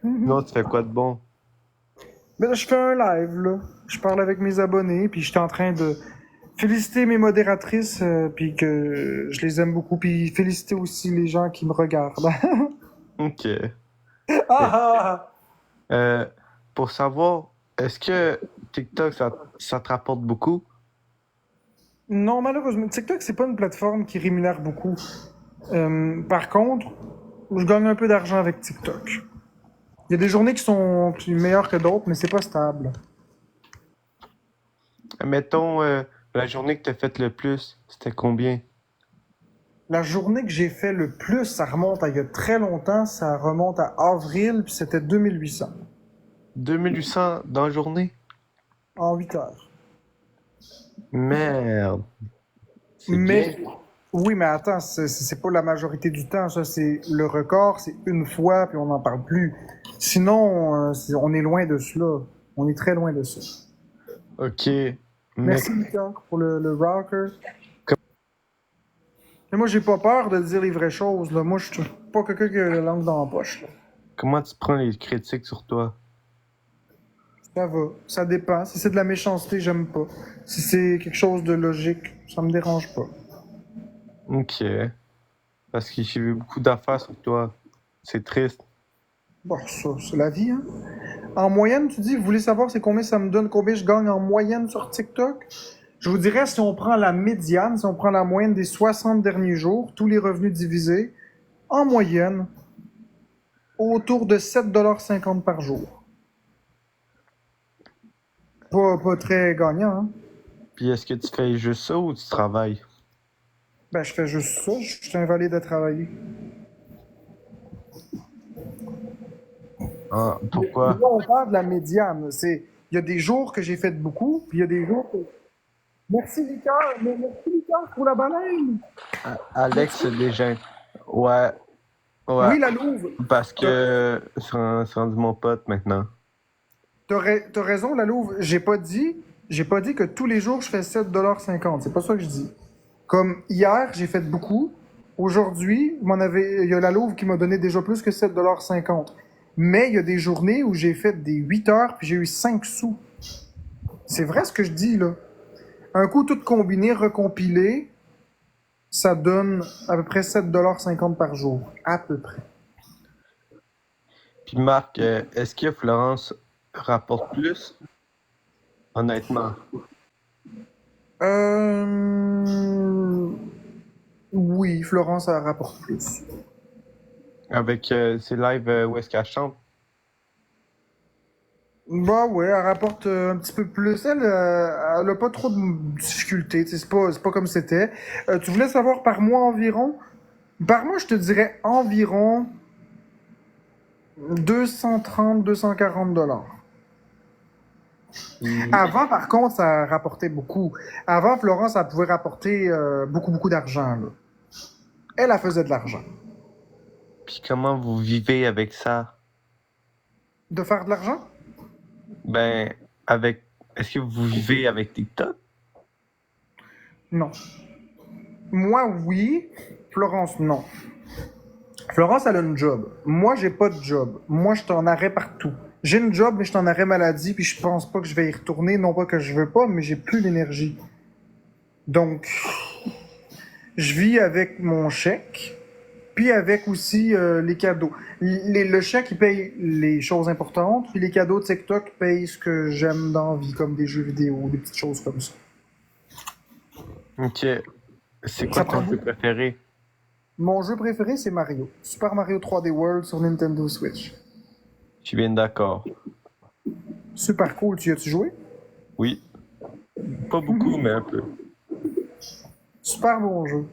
Non, tu fais quoi de bon? Mais là, je fais un live, là. Je parle avec mes abonnés, puis j'étais en train de féliciter mes modératrices, puis que je les aime beaucoup, puis féliciter aussi les gens qui me regardent. Ok. Ah! Euh, pour savoir, est-ce que TikTok, ça te rapporte beaucoup? Non, malheureusement, TikTok, c'est pas une plateforme qui rémunère beaucoup. Par contre, je gagne un peu d'argent avec TikTok. Il y a des journées qui sont meilleures que d'autres, mais c'est pas stable. Mettons, la journée que t'as fait le plus, c'était combien? La journée que j'ai fait le plus, ça remonte à il y a très longtemps, ça remonte à avril, puis c'était 2800 2800 dans la journée? en 8 heures. Merde. C'est Mais bien. oui, mais attends, c'est pas la majorité du temps, ça c'est le record, c'est une fois, puis on n'en parle plus. Sinon, on est loin de cela. On est très loin de ça. Ok. Mais Merci, Lucas, pour le rocker. Mais moi, j'ai pas peur de dire les vraies choses. Là. Moi, je suis pas quelqu'un qui a la langue dans la poche. Là. comment tu prends les critiques sur toi? Ça va. Ça dépend. Si c'est de la méchanceté, j'aime pas. Si c'est quelque chose de logique, ça me dérange pas. Ok. Parce que j'ai vu beaucoup d'affaires sur toi. C'est triste. Bon, ça, c'est la vie, hein. En moyenne, tu dis, vous voulez savoir c'est combien ça me donne, combien je gagne en moyenne sur TikTok? Je vous dirais, si on prend la médiane, si on prend la moyenne des 60 derniers jours, tous les revenus divisés, en moyenne, autour de 7,50 $ par jour. Pas très gagnant, hein? Puis est-ce que tu fais juste ça ou tu travailles? Ben, je fais juste ça, je suis invalide à travailler. Ah, Mais pourquoi? là, on parle de la médiane. Il y a des jours que j'ai fait beaucoup, puis il y a des jours que... Merci, Victor. Merci, Victor, pour la baleine. Alex Desjardins. Ouais, ouais. Oui, la Louve. Parce que c'est rendu mon pote maintenant. T'as raison, la Louve. J'ai pas dit que tous les jours je fais 7,50 $. C'est pas ça que je dis. Comme hier, j'ai fait beaucoup. Aujourd'hui, il y a la Louve qui m'a donné déjà plus que 7,50 $. Mais il y a des journées où j'ai fait des 8 heures puis j'ai eu 5 sous. C'est vrai ce que je dis, là. Un coup tout combiné, recompilé, ça donne à peu près 7,50 $ par jour. À peu près. Puis Marc, est-ce que Florence rapporte plus? Honnêtement. Oui, Florence, elle rapporte plus. Avec ses lives où est-ce qu'elle chante? Bah ouais, elle rapporte un petit peu plus. Elle a pas trop de difficultés. Tu sais, c'est pas comme c'était. Tu voulais savoir par mois environ? Par mois, je te dirais environ 230, 240 $. Puis, Avant, par contre, ça rapportait beaucoup. Avant, Florence, elle pouvait rapporter beaucoup, beaucoup d'argent, là. Elle faisait de l'argent. puis comment vous vivez avec ça? De faire de l'argent? Ben, avec. Est-ce que vous vivez avec TikTok? Non. Moi, oui. Florence, non. Florence, elle a une job. Moi, j'ai pas de job. Moi, je suis en arrêt partout. J'ai une job, mais je suis en arrêt maladie, puis je pense pas que je vais y retourner. Non pas que je veux pas, mais j'ai plus l'énergie. Donc, je vis avec mon chèque, puis avec aussi les cadeaux. Le chèque, il paye les choses importantes, puis les cadeaux de TikTok payent ce que j'aime dans la vie, comme des jeux vidéo, des petites choses comme ça. Ok. C'est quoi Ça ton prend jeu beaucoup. préféré? Mon jeu préféré, c'est Mario. Super Mario 3D World sur Nintendo Switch. Je suis bien d'accord. Super cool. Tu y as-tu joué? Oui. Pas beaucoup, mais un peu. Super bon jeu.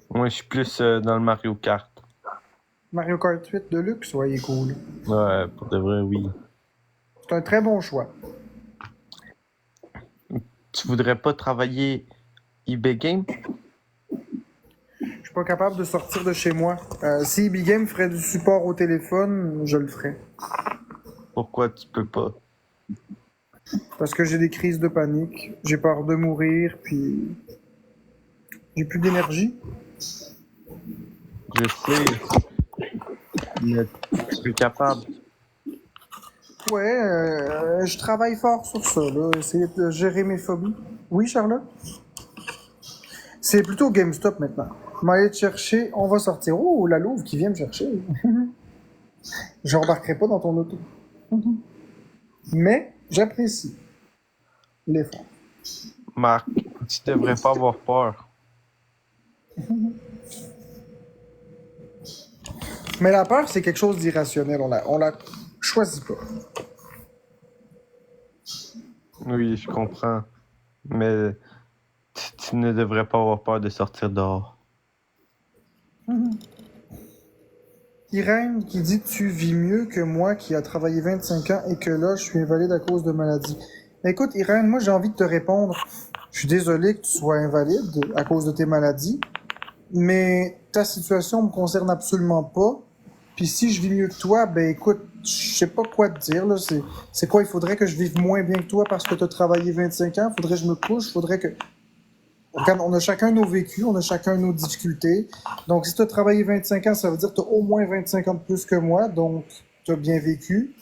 Moi, je suis plus dans le Mario Kart. Mario Kart 8 Deluxe, ouais, il est cool. Ouais, pour de vrai, oui. C'est un très bon choix. Tu voudrais pas travailler eBay Game? Je suis pas capable de sortir de chez moi. Si EB Game ferait du support au téléphone, je le ferais. Pourquoi tu peux pas? Parce que j'ai des crises de panique, j'ai peur de mourir, puis j'ai plus d'énergie. Je sais, mais tu serais capable. Ouais, je travaille fort sur ça, là. Essayer de gérer mes phobies. Oui, Charlotte? C'est plutôt GameStop maintenant. On va aller te chercher, on va sortir. Oh, la Louve qui vient me chercher. J'embarquerai pas dans ton auto. Mais j'apprécie l'effort. Marc, tu devrais pas avoir peur. Mais la peur, c'est quelque chose d'irrationnel. On la choisit pas. Oui, je comprends. Mais tu ne devrais pas avoir peur de sortir dehors. Irène qui dit tu vis mieux que moi qui a travaillé 25 ans et que là, je suis invalide à cause de maladie. Écoute, Irène, moi, j'ai envie de te répondre. Je suis désolé que tu sois invalide à cause de tes maladies, mais ta situation me concerne absolument pas. Puis si je vis mieux que toi, ben écoute, je sais pas quoi te dire, là. C'est quoi, il faudrait que je vive moins bien que toi parce que tu as travaillé 25 ans? Faudrait que je me couche? Faudrait que... Regarde, on a chacun nos vécus, on a chacun nos difficultés. Donc, si tu as travaillé 25 ans, ça veut dire que tu as au moins 25 ans de plus que moi. Donc, tu as bien vécu.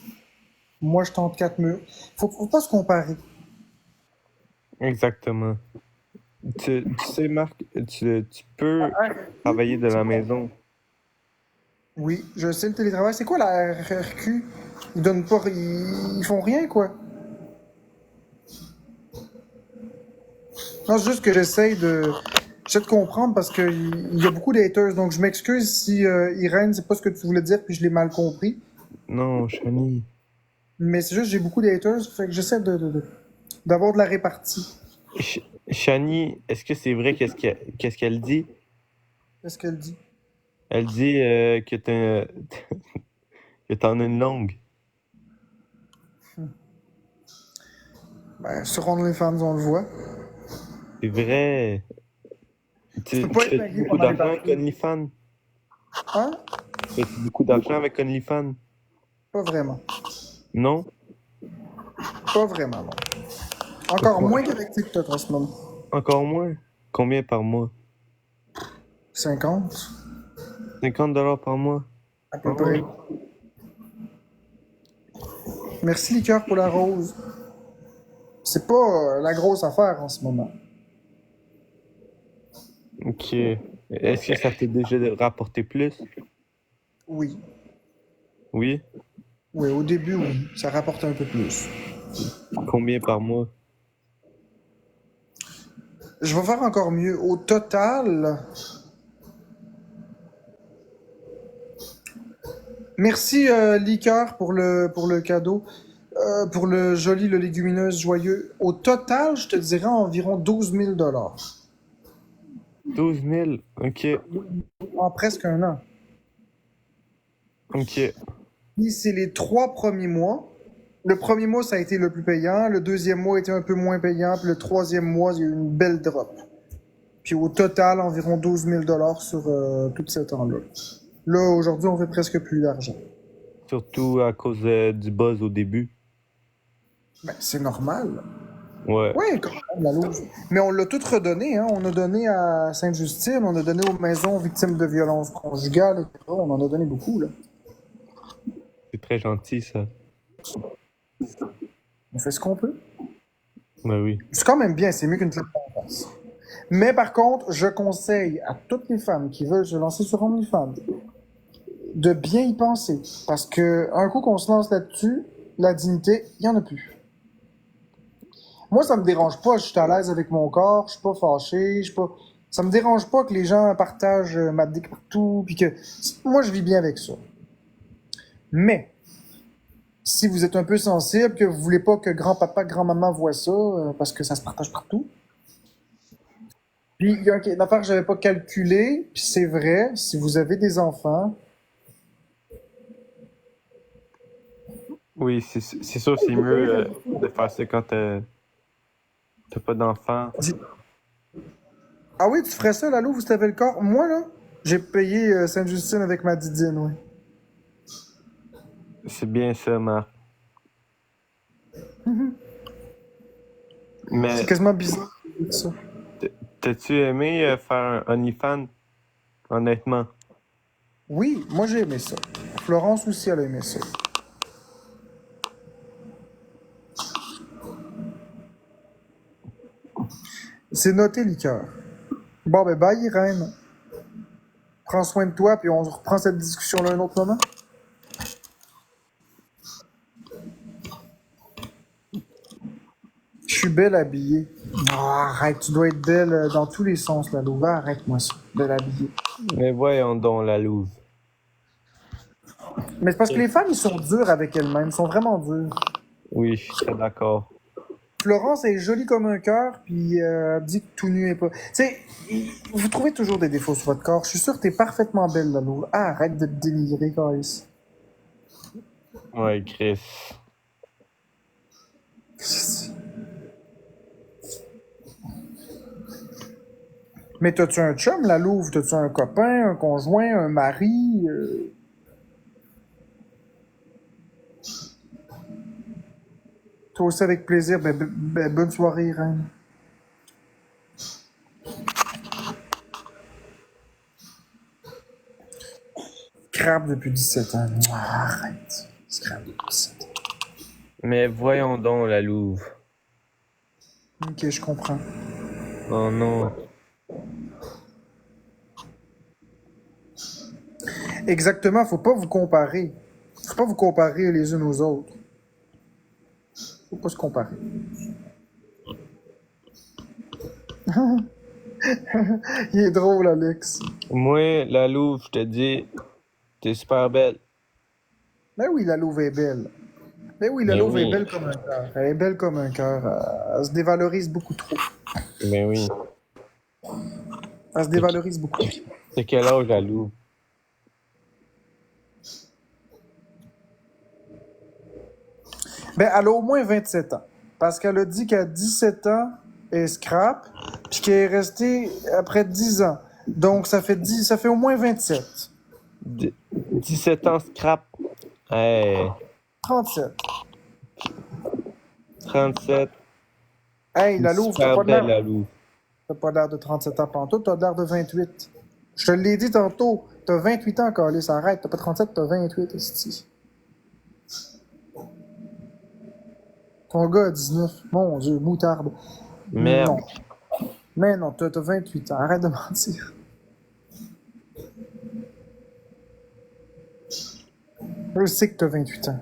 Moi, je tente 4 murs. Faut pas se comparer. Exactement. Tu sais, Marc, tu peux travailler de la maison. Oui, je sais le télétravail. C'est quoi la RRQ? Ils donnent pas. Ils font rien, quoi. Non, c'est juste que j'essaie de comprendre parce qu'il y a beaucoup d'haters. Donc, je m'excuse si Irène, c'est pas ce que tu voulais dire puis je l'ai mal compris. Non, Shani. Mais c'est juste que j'ai beaucoup d'haters. Fait que j'essaie d'avoir de la répartie. Shani, est-ce que c'est vrai qu'est-ce qu'elle dit? Qu'est-ce qu'elle dit? Elle dit que que t'en as une longue. Ben, sur OnlyFans, on le voit. C'est vrai. Tu peux Tu pas être fais maquillé beaucoup pendant les d'argent avec parties. OnlyFans? Hein? Fais beaucoup d'argent avec OnlyFans? Pas vraiment. Non? Pas vraiment, non. Encore Pourquoi? moins qu'avec TikTok en ce moment. Encore moins? Combien par mois? 50, 50 $ par mois? à Ah peu près. oui. Merci, Liqueur, pour la rose. C'est pas la grosse affaire en ce moment. Ok. Est-ce que ça t'a déjà rapporté plus? Oui. Oui? Oui, au début, oui. Ça rapporte un peu plus. Combien par mois? Je vais faire encore mieux. Au total, merci Liqueur pour le cadeau, pour le joli, le légumineuse joyeux. Au total, je te dirais environ 12 000 12 000? Ok. en presque un an. Ok. Puis c'est les 3 premiers mois. Le premier mois, ça a été le plus payant. Le deuxième mois était un peu moins payant. Puis le troisième mois, il y a eu une belle drop. Puis au total, environ 12 000 sur tout ce temps-là. Là, aujourd'hui, on fait presque plus d'argent. Surtout à cause du buzz au début. Ben, c'est normal. Ouais. Oui, quand même, la louve. Mais on l'a tout redonné, hein. On a donné à Sainte-Justine, on a donné aux maisons victimes de violences conjugales, etc. On en a donné beaucoup, là. C'est très gentil, ça. On fait ce qu'on peut. Ben oui. C'est quand même bien, c'est mieux qu'une claque d'en face. Mais par contre, je conseille à toutes les femmes qui veulent se lancer sur OnlyFans de bien y penser. Parce que un coup qu'on se lance là-dessus, la dignité, il n'y en a plus. Moi, ça me dérange pas, je suis à l'aise avec mon corps, je suis pas fâché, je suis pas... Ça me dérange pas que les gens partagent ma dick partout, puis que... Moi, je vis bien avec ça. Mais, si vous êtes un peu sensible, que vous voulez pas que grand-papa, grand-maman voient ça, parce que ça se partage partout. Puis, il y a une affaire que j'avais pas calculé, puis c'est vrai, si vous avez des enfants, Oui, c'est sûr, c'est mieux de faire ça quand t'as pas d'enfant. ah oui, tu ferais ça, Lalo, vous savez le corps? Moi, là, j'ai payé Sainte-Justine avec ma didine, oui. C'est bien ça, Marc. C'est Mais quasiment bizarre de dire ça. t'as-tu aimé faire un OnlyFans, honnêtement? Oui, moi j'ai aimé ça. Florence aussi, elle a aimé ça. C'est noté, Liqueur. Bon, ben bye, Irène. Prends soin de toi, puis on reprend cette discussion-là un autre moment. Je suis belle habillée. Ah, arrête, tu dois être belle dans tous les sens, là, Louva. Arrête-moi ça, belle habillée. Mais voyons donc, la louve. Mais c'est parce que les femmes, ils sont dures avec elles-mêmes. Ils sont vraiment dures. Oui, je suis très d'accord. Florence elle est jolie comme un cœur, puis elle dit que tout nu est pas. Tu sais, vous trouvez toujours des défauts sur votre corps. Je suis sûr que t'es parfaitement belle, là, Louva. Ah, arrête de te dénigrer, Caris. Ouais, Chris. Mais t'as-tu un chum, la Louve? T'as-tu un copain, un conjoint, un mari? Toi aussi avec plaisir. Bonne soirée, Reine. Crabe depuis 17 ans. Ah, arrête. Scrap depuis 17 ans. Mais voyons donc, la louve. Ok, je comprends. Oh non. Exactement, faut pas vous comparer. Faut pas vous comparer les unes aux autres. Faut pas se comparer. Il est drôle, Alex. Moi, la louve, je te dis, t'es super belle. Ben oui, la Louve est belle. Mais oui, la Mais louve est oui. belle comme un cœur. Elle est belle comme un cœur. Elle se dévalorise beaucoup trop. Mais oui. Elle se dévalorise beaucoup. C'est quel âge, la louve? Ben, elle a au moins 27 ans. Parce qu'elle a dit qu'à 17 ans, elle est scrap, puis qu'elle est restée après 10 ans. Donc, ça fait au moins 27. 17 ans scrap. Hey, 37. 37. Hey, Une la louve, t'as super pas de belle, l'air. la louve. T'as pas l'air de 37 ans pantoute, t'as l'air de 28. Je te l'ai dit tantôt, t'as 28 ans, Carlis, arrête. T'as pas 37, t'as 28, esti. Ton gars a 19. Mon Dieu, moutarde. Merde. Non. Mais non, t'as 28 ans, arrête de mentir. Je sais que t'as 28 ans.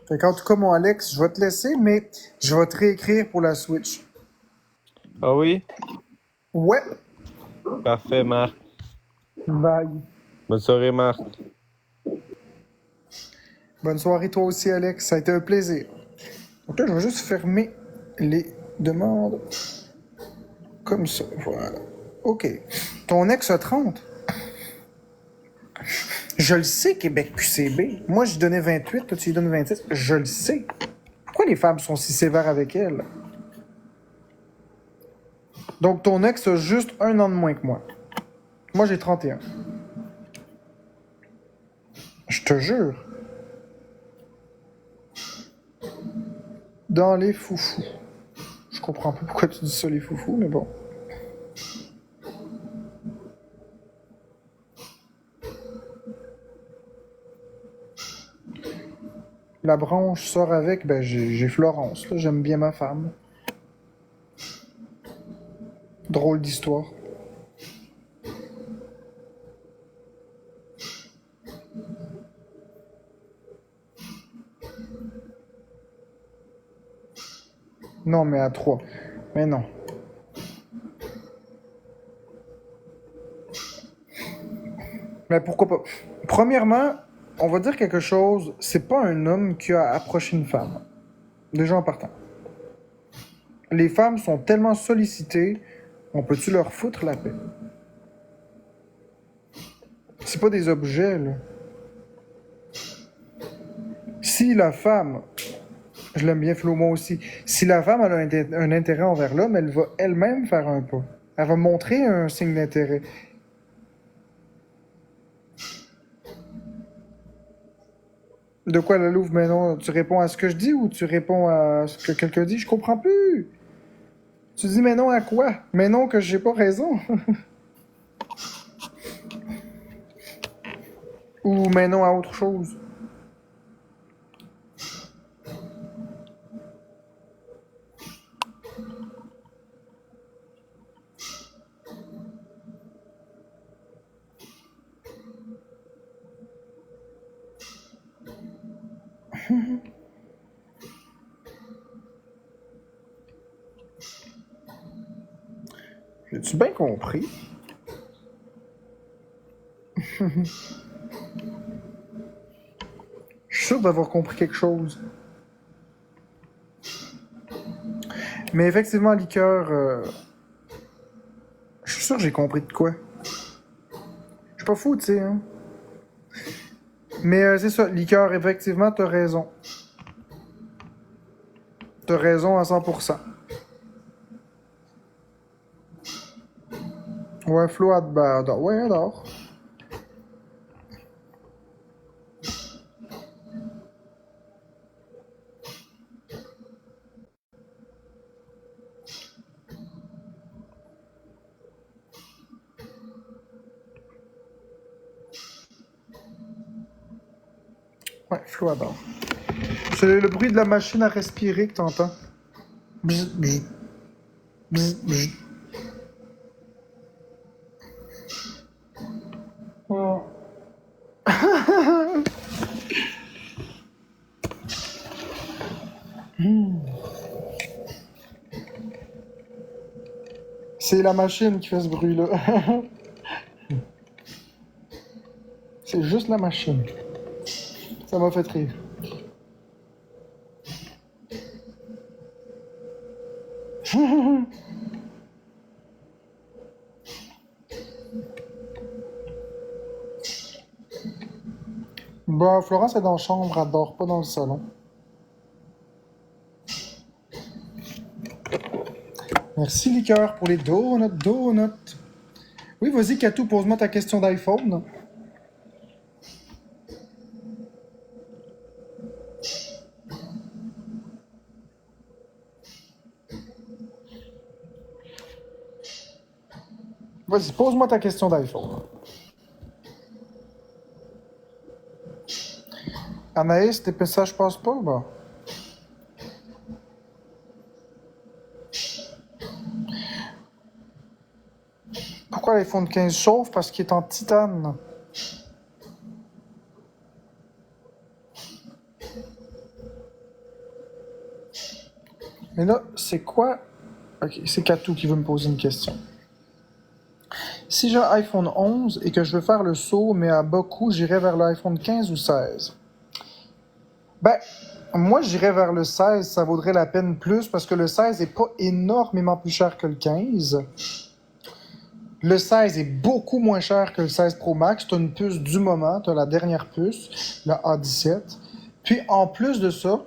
Fait qu'en tout cas, mon Alex, je vais te laisser, mais je vais te réécrire pour la Switch. Ah oui? Ouais. Parfait, Marc. Bye. Bonne soirée, Marc. Bonne soirée toi aussi, Alex. Ça a été un plaisir. Donc là, je vais juste fermer les demandes. Comme ça, voilà. OK. Ton ex a 30. Je le sais, Québec QCB. Moi, je donnais 28, toi, tu lui donnes 26. Je le sais. Pourquoi les femmes sont si sévères avec elle? Donc, ton ex a juste 1 an de moins que moi. Moi, j'ai 31. Je te jure. Dans les foufous. Je comprends pas pourquoi tu dis ça, les foufous, mais bon. La branche sort avec, ben j'ai Florence, là. J'aime bien ma femme. Drôle d'histoire. Non, mais à 3. Mais non. Mais pourquoi pas? Premièrement, on va dire quelque chose, c'est pas un homme qui a approché une femme. Déjà en partant. Les femmes sont tellement sollicitées, on peut-tu leur foutre la paix? C'est pas des objets, là. Si la femme, je l'aime bien Flo, moi aussi, si la femme elle a un intérêt envers l'homme, elle va elle-même faire un pas. Elle va montrer un signe d'intérêt. De quoi la louve? Mais non, tu réponds à ce que je dis ou tu réponds à ce que quelqu'un dit? Je comprends plus. Tu dis mais non à quoi? Mais non que j'ai pas raison. Ou mais non à autre chose. J'ai-tu bien compris? Je suis sûr d'avoir compris quelque chose. Mais effectivement, liqueur, je suis sûr que j'ai compris de quoi. Je suis pas fou, tu sais, hein. Mais c'est ça, liqueur, effectivement, t'as raison. T'as raison à 100%. Ouais, Flo, ben, adore. Ouais, adore. Ouais, Flo adore. C'est le bruit de la machine à respirer que t'entends. Bzz, bzz, bzz, bzz. Oh. C'est la machine qui fait ce bruit-là. C'est juste la machine. Ça m'a fait rire. Bah, Florence est dans la chambre, elle dort pas dans le salon. Merci, Liqueur, pour les donuts. Oui, vas-y, Katou, pose-moi ta question d'iPhone. Vas-y, pose-moi ta question d'iPhone. Anaïs, tes messages passent pas, bah. Pourquoi l'iPhone 15 chauffe? Parce qu'il est en titane. Mais là, c'est quoi? Ok, c'est Katou qui veut me poser une question. Si j'ai un iPhone 11 et que je veux faire le saut, mais à bas coût, j'irai vers l'iPhone 15 ou 16? Ben, moi, j'irais vers le 16, ça vaudrait la peine plus, parce que le 16 est pas énormément plus cher que le 15. Le 16 est beaucoup moins cher que le 16 Pro Max. Tu as une puce du moment, tu as la dernière puce, la A17. Puis en plus de ça,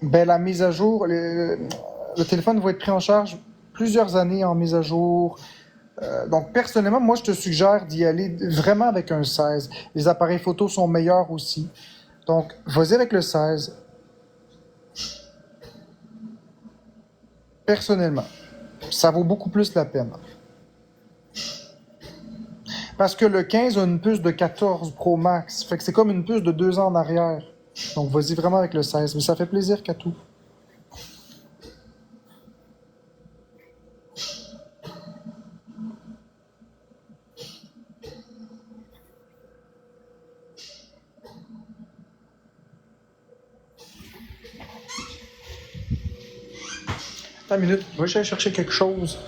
ben, la mise à jour, le téléphone va être pris en charge plusieurs années en mise à jour. Donc personnellement, moi je te suggère d'y aller vraiment avec un 16. Les appareils photo sont meilleurs aussi. Donc vas-y avec le 16. Personnellement, ça vaut beaucoup plus la peine. Parce que le 15 a une puce de 14 Pro Max. Fait que c'est comme une puce de 2 ans en arrière. Donc vas-y vraiment avec le 16. Mais ça fait plaisir, Katou. Attends une minute, va aller chercher quelque chose.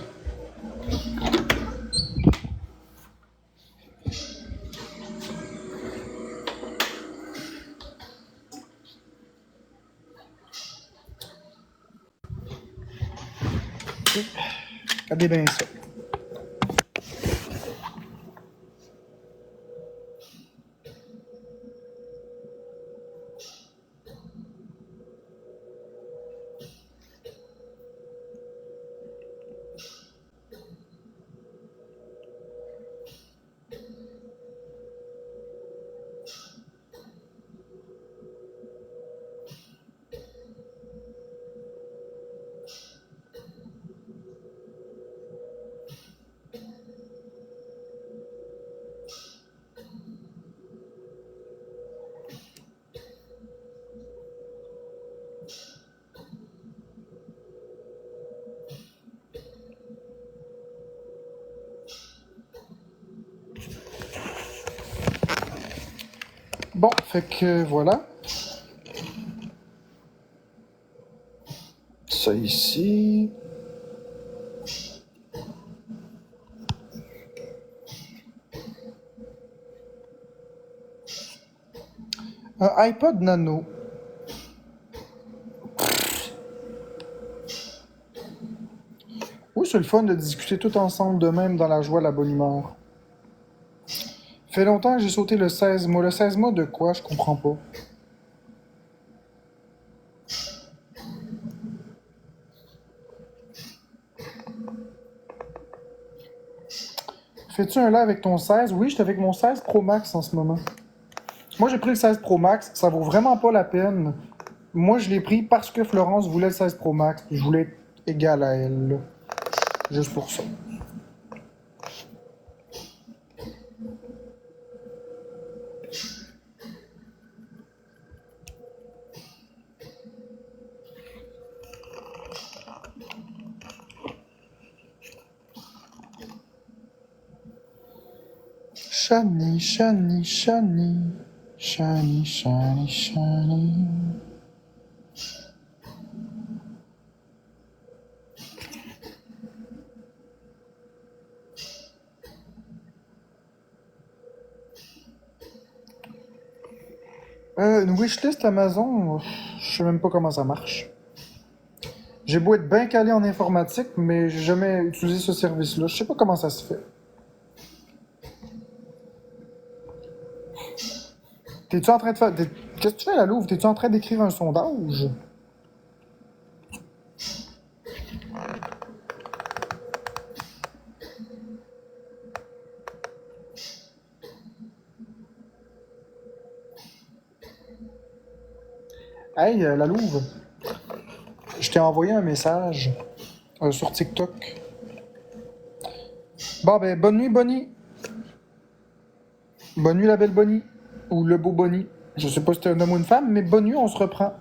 Regardez bien ça. Bon, fait que voilà. Ça ici. Un iPod Nano. Oui, c'est le fun de discuter tout ensemble de même dans la joie, la bonne humeur. Fait longtemps que j'ai sauté le 16 mois. Le 16 mois de quoi? Je comprends pas. Fais-tu un live avec ton 16? Oui, j'étais avec mon 16 Pro Max en ce moment. Moi, j'ai pris le 16 Pro Max. Ça vaut vraiment pas la peine. Moi, je l'ai pris parce que Florence voulait le 16 Pro Max. Puis je voulais être égal à elle. Là. Juste pour ça. Shani, Shani, Shani. Shani, Shani, Shani. Une wishlist Amazon, je sais même pas comment ça marche. J'ai beau être bien calé en informatique, mais j'ai jamais utilisé ce service-là. Je sais pas comment ça se fait. T'es-tu en train de faire... Qu'est-ce que tu fais, la Louve? T'es-tu en train d'écrire un sondage? Hey, la Louve, je t'ai envoyé un message sur TikTok. Bon, ben, bonne nuit, Bonnie. Bonne nuit, la belle Bonnie. Ou le beau Bonnie. Je sais pas si t'es un homme ou une femme, mais bonne nuit, on se reprend.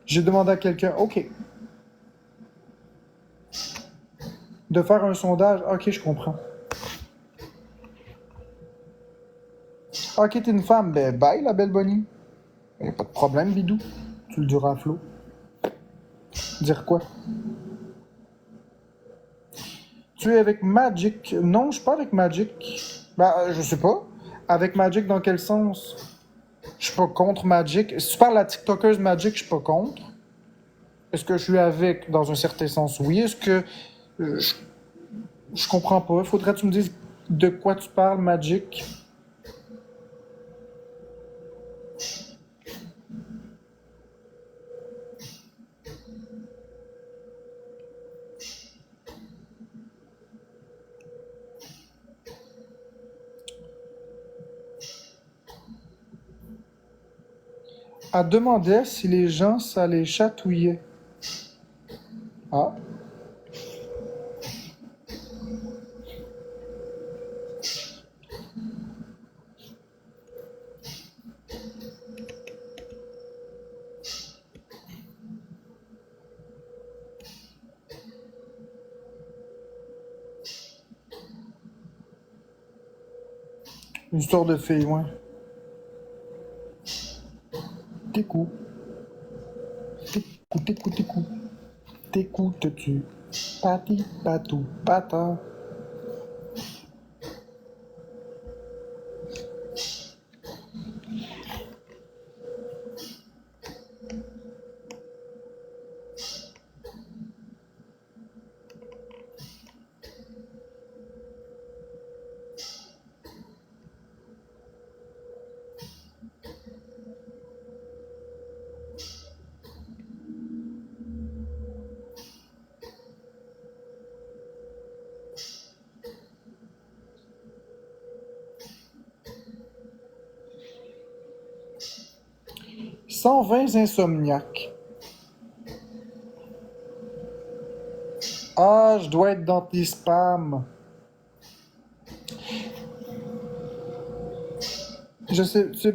J'ai demandé à quelqu'un, OK, de faire un sondage. OK, je comprends. OK, t'es une femme. Ben, bye, la belle Bonnie. Y'a pas de problème, Bidou. Tu le diras à Flo. Dire quoi? Tu es avec Magic. Non, je suis pas avec Magic. Ben, je sais pas. Avec Magic, dans quel sens? Je suis pas contre Magic. Si tu parles à la TikTokeuse Magic, je suis pas contre. Est-ce que je suis avec, dans un certain sens? Oui. Est-ce que... je comprends pas. Faudrait que tu me dises de quoi tu parles, Magic. Elle demandait si les gens, ça les chatouillait. Ah. Une histoire de fille, ouais. T'écoutes. T'écoutes. T'écoutes-tu? Pati, patou, pata. « 120 insomniaques. Ah, je dois être dans tes spams. Je sais, tu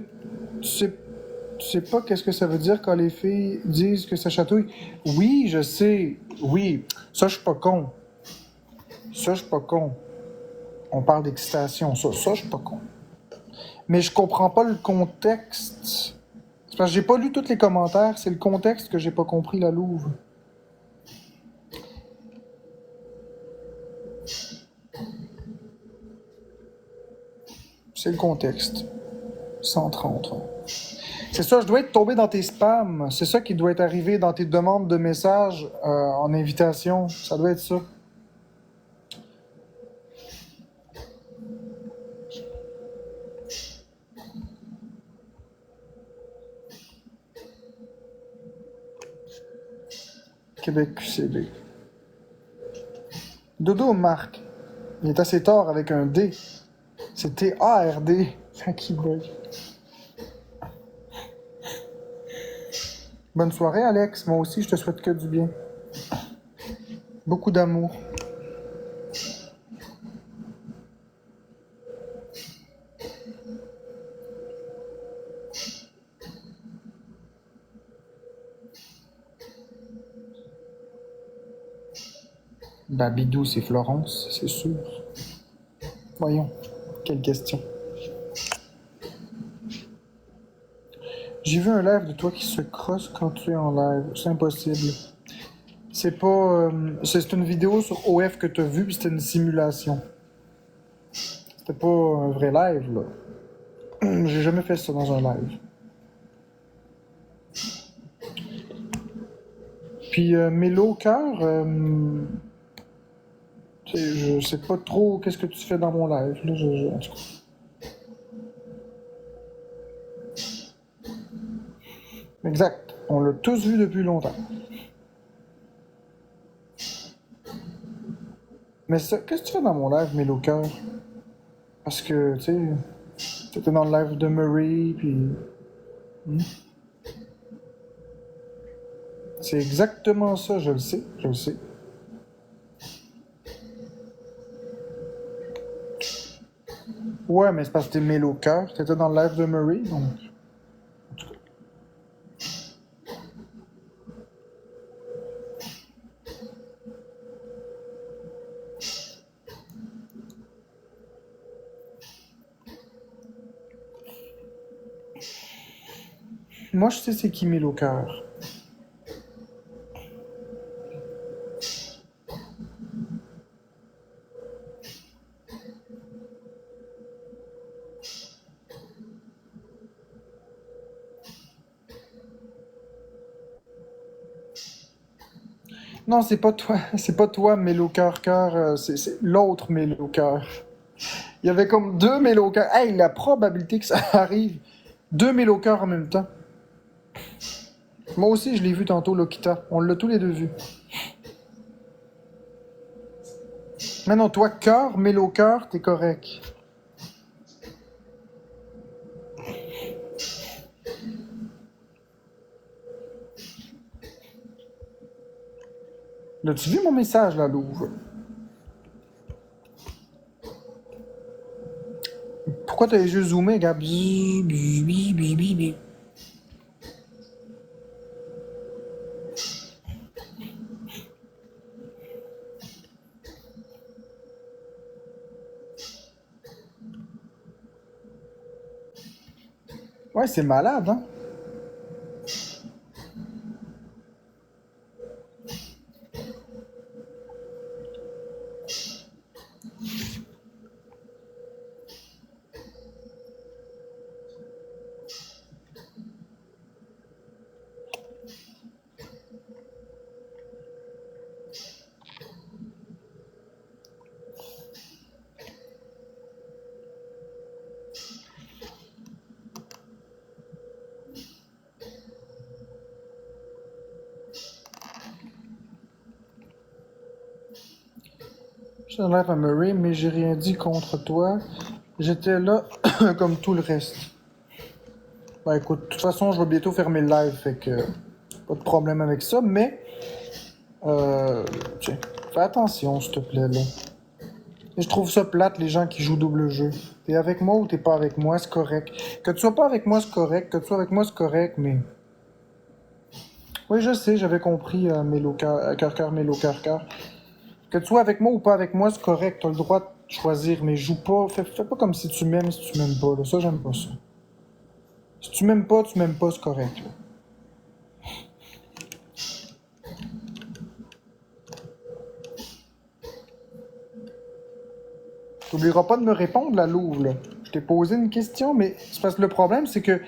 sais pas qu'est-ce que ça veut dire quand les filles disent que ça chatouille? Oui, je sais. Oui, ça, je suis pas con. Ça, je suis pas con. On parle d'excitation. Ça, je suis pas con. Mais je comprends pas le contexte. C'est parce que j'ai pas lu tous les commentaires. C'est le contexte que j'ai pas compris, la Louve. C'est le contexte. 130. C'est ça, je dois être tombé dans tes spams. C'est ça qui doit être arrivé dans tes demandes de messages en invitation. Ça doit être ça. Québec QCB. Dodo Marc. Il est assez tard avec un D. C'est T-A-R-D. Qui bug. Bonne soirée, Alex. Moi aussi, je te souhaite que du bien. Beaucoup d'amour. Babidou, c'est Florence, c'est sûr. Voyons, quelle question. J'ai vu un live de toi qui se crosse quand tu es en live. C'est impossible. C'est pas... c'est une vidéo sur OF que tu as vue, puis c'était une simulation. C'était pas un vrai live, là. J'ai jamais fait ça dans un live. Puis Mélo, cœur, je sais pas trop qu'est-ce que tu fais dans mon live. Là, en tout cas. Exact. On l'a tous vu depuis longtemps. Mais ça, qu'est-ce que tu fais dans mon live, Mélo Cœur? Parce que, tu sais, t'étais dans le live de Murray, puis... C'est exactement ça, je le sais, je le sais. Ouais, mais c'est parce que t'es Mélo Cœur, t'étais dans le live de Murray, donc... En tout cas. Moi, je sais c'est qui Mélo Cœur. Non, c'est pas toi, c'est pas toi, Mélo Cœur Cœur, c'est l'autre Mélo Cœur. Il y avait comme deux Mélo Cœur. Hey, la probabilité que ça arrive, deux Mélo Cœur en même temps. Moi aussi, je l'ai vu tantôt, Lokita. On l'a tous les deux vu. Mais non, toi, cœur, Mélo Cœur, t'es correct. L'as-tu vu mon message, là, Louvre? Pourquoi t'as les yeux zoomés, gars? Bzz, bzz, bzz, bzz, bzz, bzz. Ouais, c'est malade, hein? Je suis en live à Murray, mais j'ai rien dit contre toi. J'étais là comme tout le reste. Ben écoute, de toute façon, je vais bientôt fermer le live, fait que pas de problème avec ça, mais tiens, fais attention, s'il te plaît, là. Et je trouve ça plate, les gens qui jouent double jeu. T'es avec moi ou t'es pas avec moi, c'est correct. Que tu sois pas avec moi, c'est correct. Que tu sois avec moi, c'est correct, mais... Oui, je sais, j'avais compris, cœur, Mélo, cœur. Que tu sois avec moi ou pas avec moi, c'est correct. T'as le droit de choisir, mais joue pas. Fais pas comme si tu m'aimes, si tu m'aimes pas. Là. Ça, j'aime pas ça. Si tu m'aimes pas, c'est correct. Là. T'oublieras pas de me répondre, la Louve, là. Je t'ai posé une question, mais c'est parce que le problème, c'est que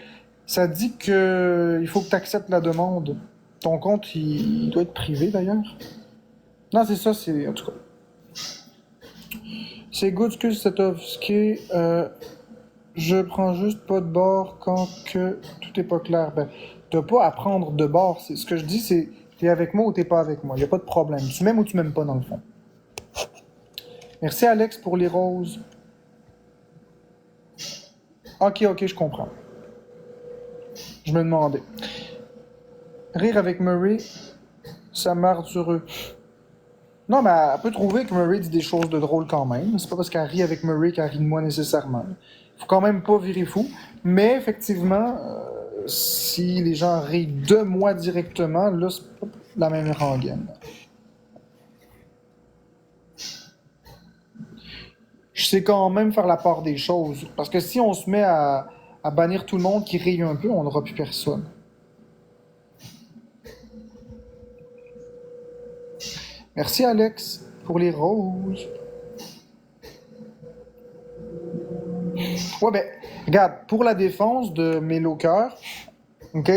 ça dit que il faut que tu acceptes la demande. Ton compte, il doit être privé, d'ailleurs. Non, c'est ça, c'est... En tout cas. C'est good ce que c'est offusqué. Je prends juste pas de bord quand que tout est pas clair. Ben, t'as pas à prendre de bord. Ce que je dis, c'est t'es avec moi ou t'es pas avec moi. Y a pas de problème. Tu m'aimes ou tu m'aimes pas, dans le fond. Merci, Alex, pour les roses. Ok, je comprends. Je me demandais. Rire avec Murray, ça marre heureux. Non, mais elle peut trouver que Murray dit des choses de drôles quand même. C'est pas parce qu'elle rit avec Murray qu'elle rit de moi nécessairement. Faut quand même pas virer fou. Mais effectivement, si les gens rient de moi directement, là, c'est pas la même rengaine. Je sais quand même faire la part des choses. Parce que si on se met à bannir tout le monde qui rit un peu, on n'aura plus personne. Merci, Alex, pour les roses. Ouais, ben, regarde, pour la défense de Mélo Cœur, OK?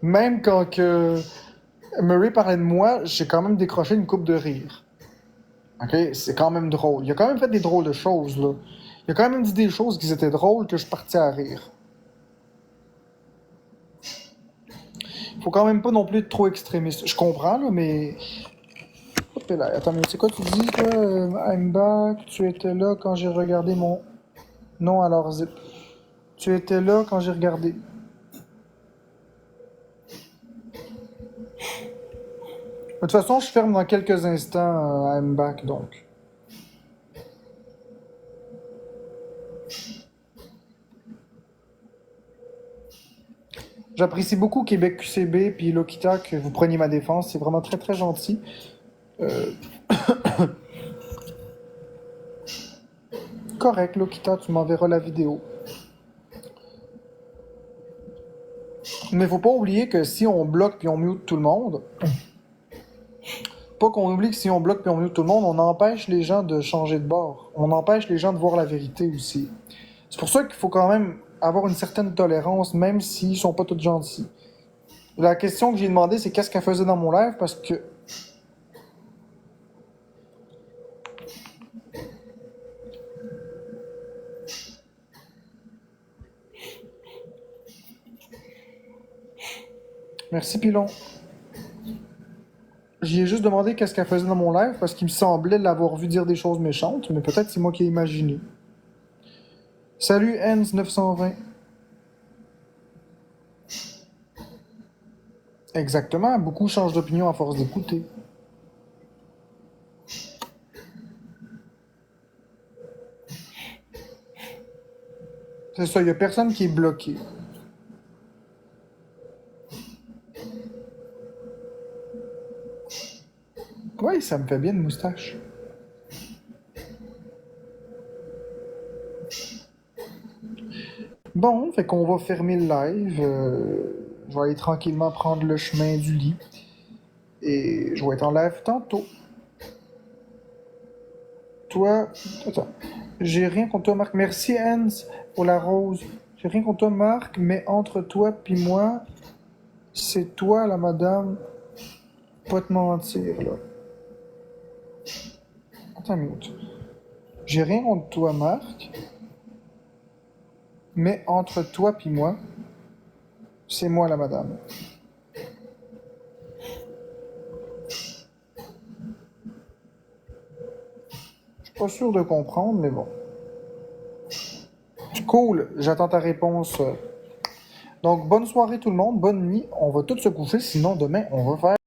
Même quand que Murray parlait de moi, j'ai quand même décroché une coupe de rire. OK? C'est quand même drôle. Il a quand même fait des drôles de choses, là. Il a quand même dit des choses qui étaient drôles que je partais à rire. Faut quand même pas non plus être trop extrémiste. Je comprends, là, mais... Hop là. Attends, mais c'est quoi tu dis, toi? I'm back. Tu étais là quand j'ai regardé mon... Non, alors zip. Tu étais là quand j'ai regardé. De toute façon, je ferme dans quelques instants I'm back, donc. J'apprécie beaucoup Québec QCB puis Lokita que vous preniez ma défense. C'est vraiment très très gentil. Euh, Correct, Lokita, tu m'enverras la vidéo. Mais faut pas oublier que si on bloque puis on mute tout le monde, pas qu'on oublie que si on bloque puis on mute tout le monde, on empêche les gens de changer de bord. On empêche les gens de voir la vérité aussi. C'est pour ça qu'il faut quand même avoir une certaine tolérance, même s'ils sont pas tous gentils. La question que j'ai demandé, c'est qu'est-ce qu'elle faisait dans mon live, parce que... Merci, Pilon. J'y ai juste demandé qu'est-ce qu'elle faisait dans mon live, parce qu'il me semblait l'avoir vu dire des choses méchantes, mais peut-être c'est moi qui ai imaginé. Salut, Ens920. Exactement, beaucoup changent d'opinion à force d'écouter. C'est ça, il n'y a personne qui est bloqué. Oui, ça me fait bien une moustache. Bon, fait qu'on va fermer le live. Je vais aller tranquillement prendre le chemin du lit. Et je vais être en live tantôt. Toi... Attends. J'ai rien contre toi, Marc. Merci, Hans, pour la rose. J'ai rien contre toi, Marc, mais entre toi puis moi, c'est toi, la madame. Pas te mentir, là. Attends une minute. J'ai rien contre toi, Marc, mais entre toi puis moi, c'est moi, la madame. Je suis pas sûr de comprendre, mais bon. Cool, j'attends ta réponse. Donc, bonne soirée tout le monde, bonne nuit. On va tous se coucher, sinon demain, on va faire...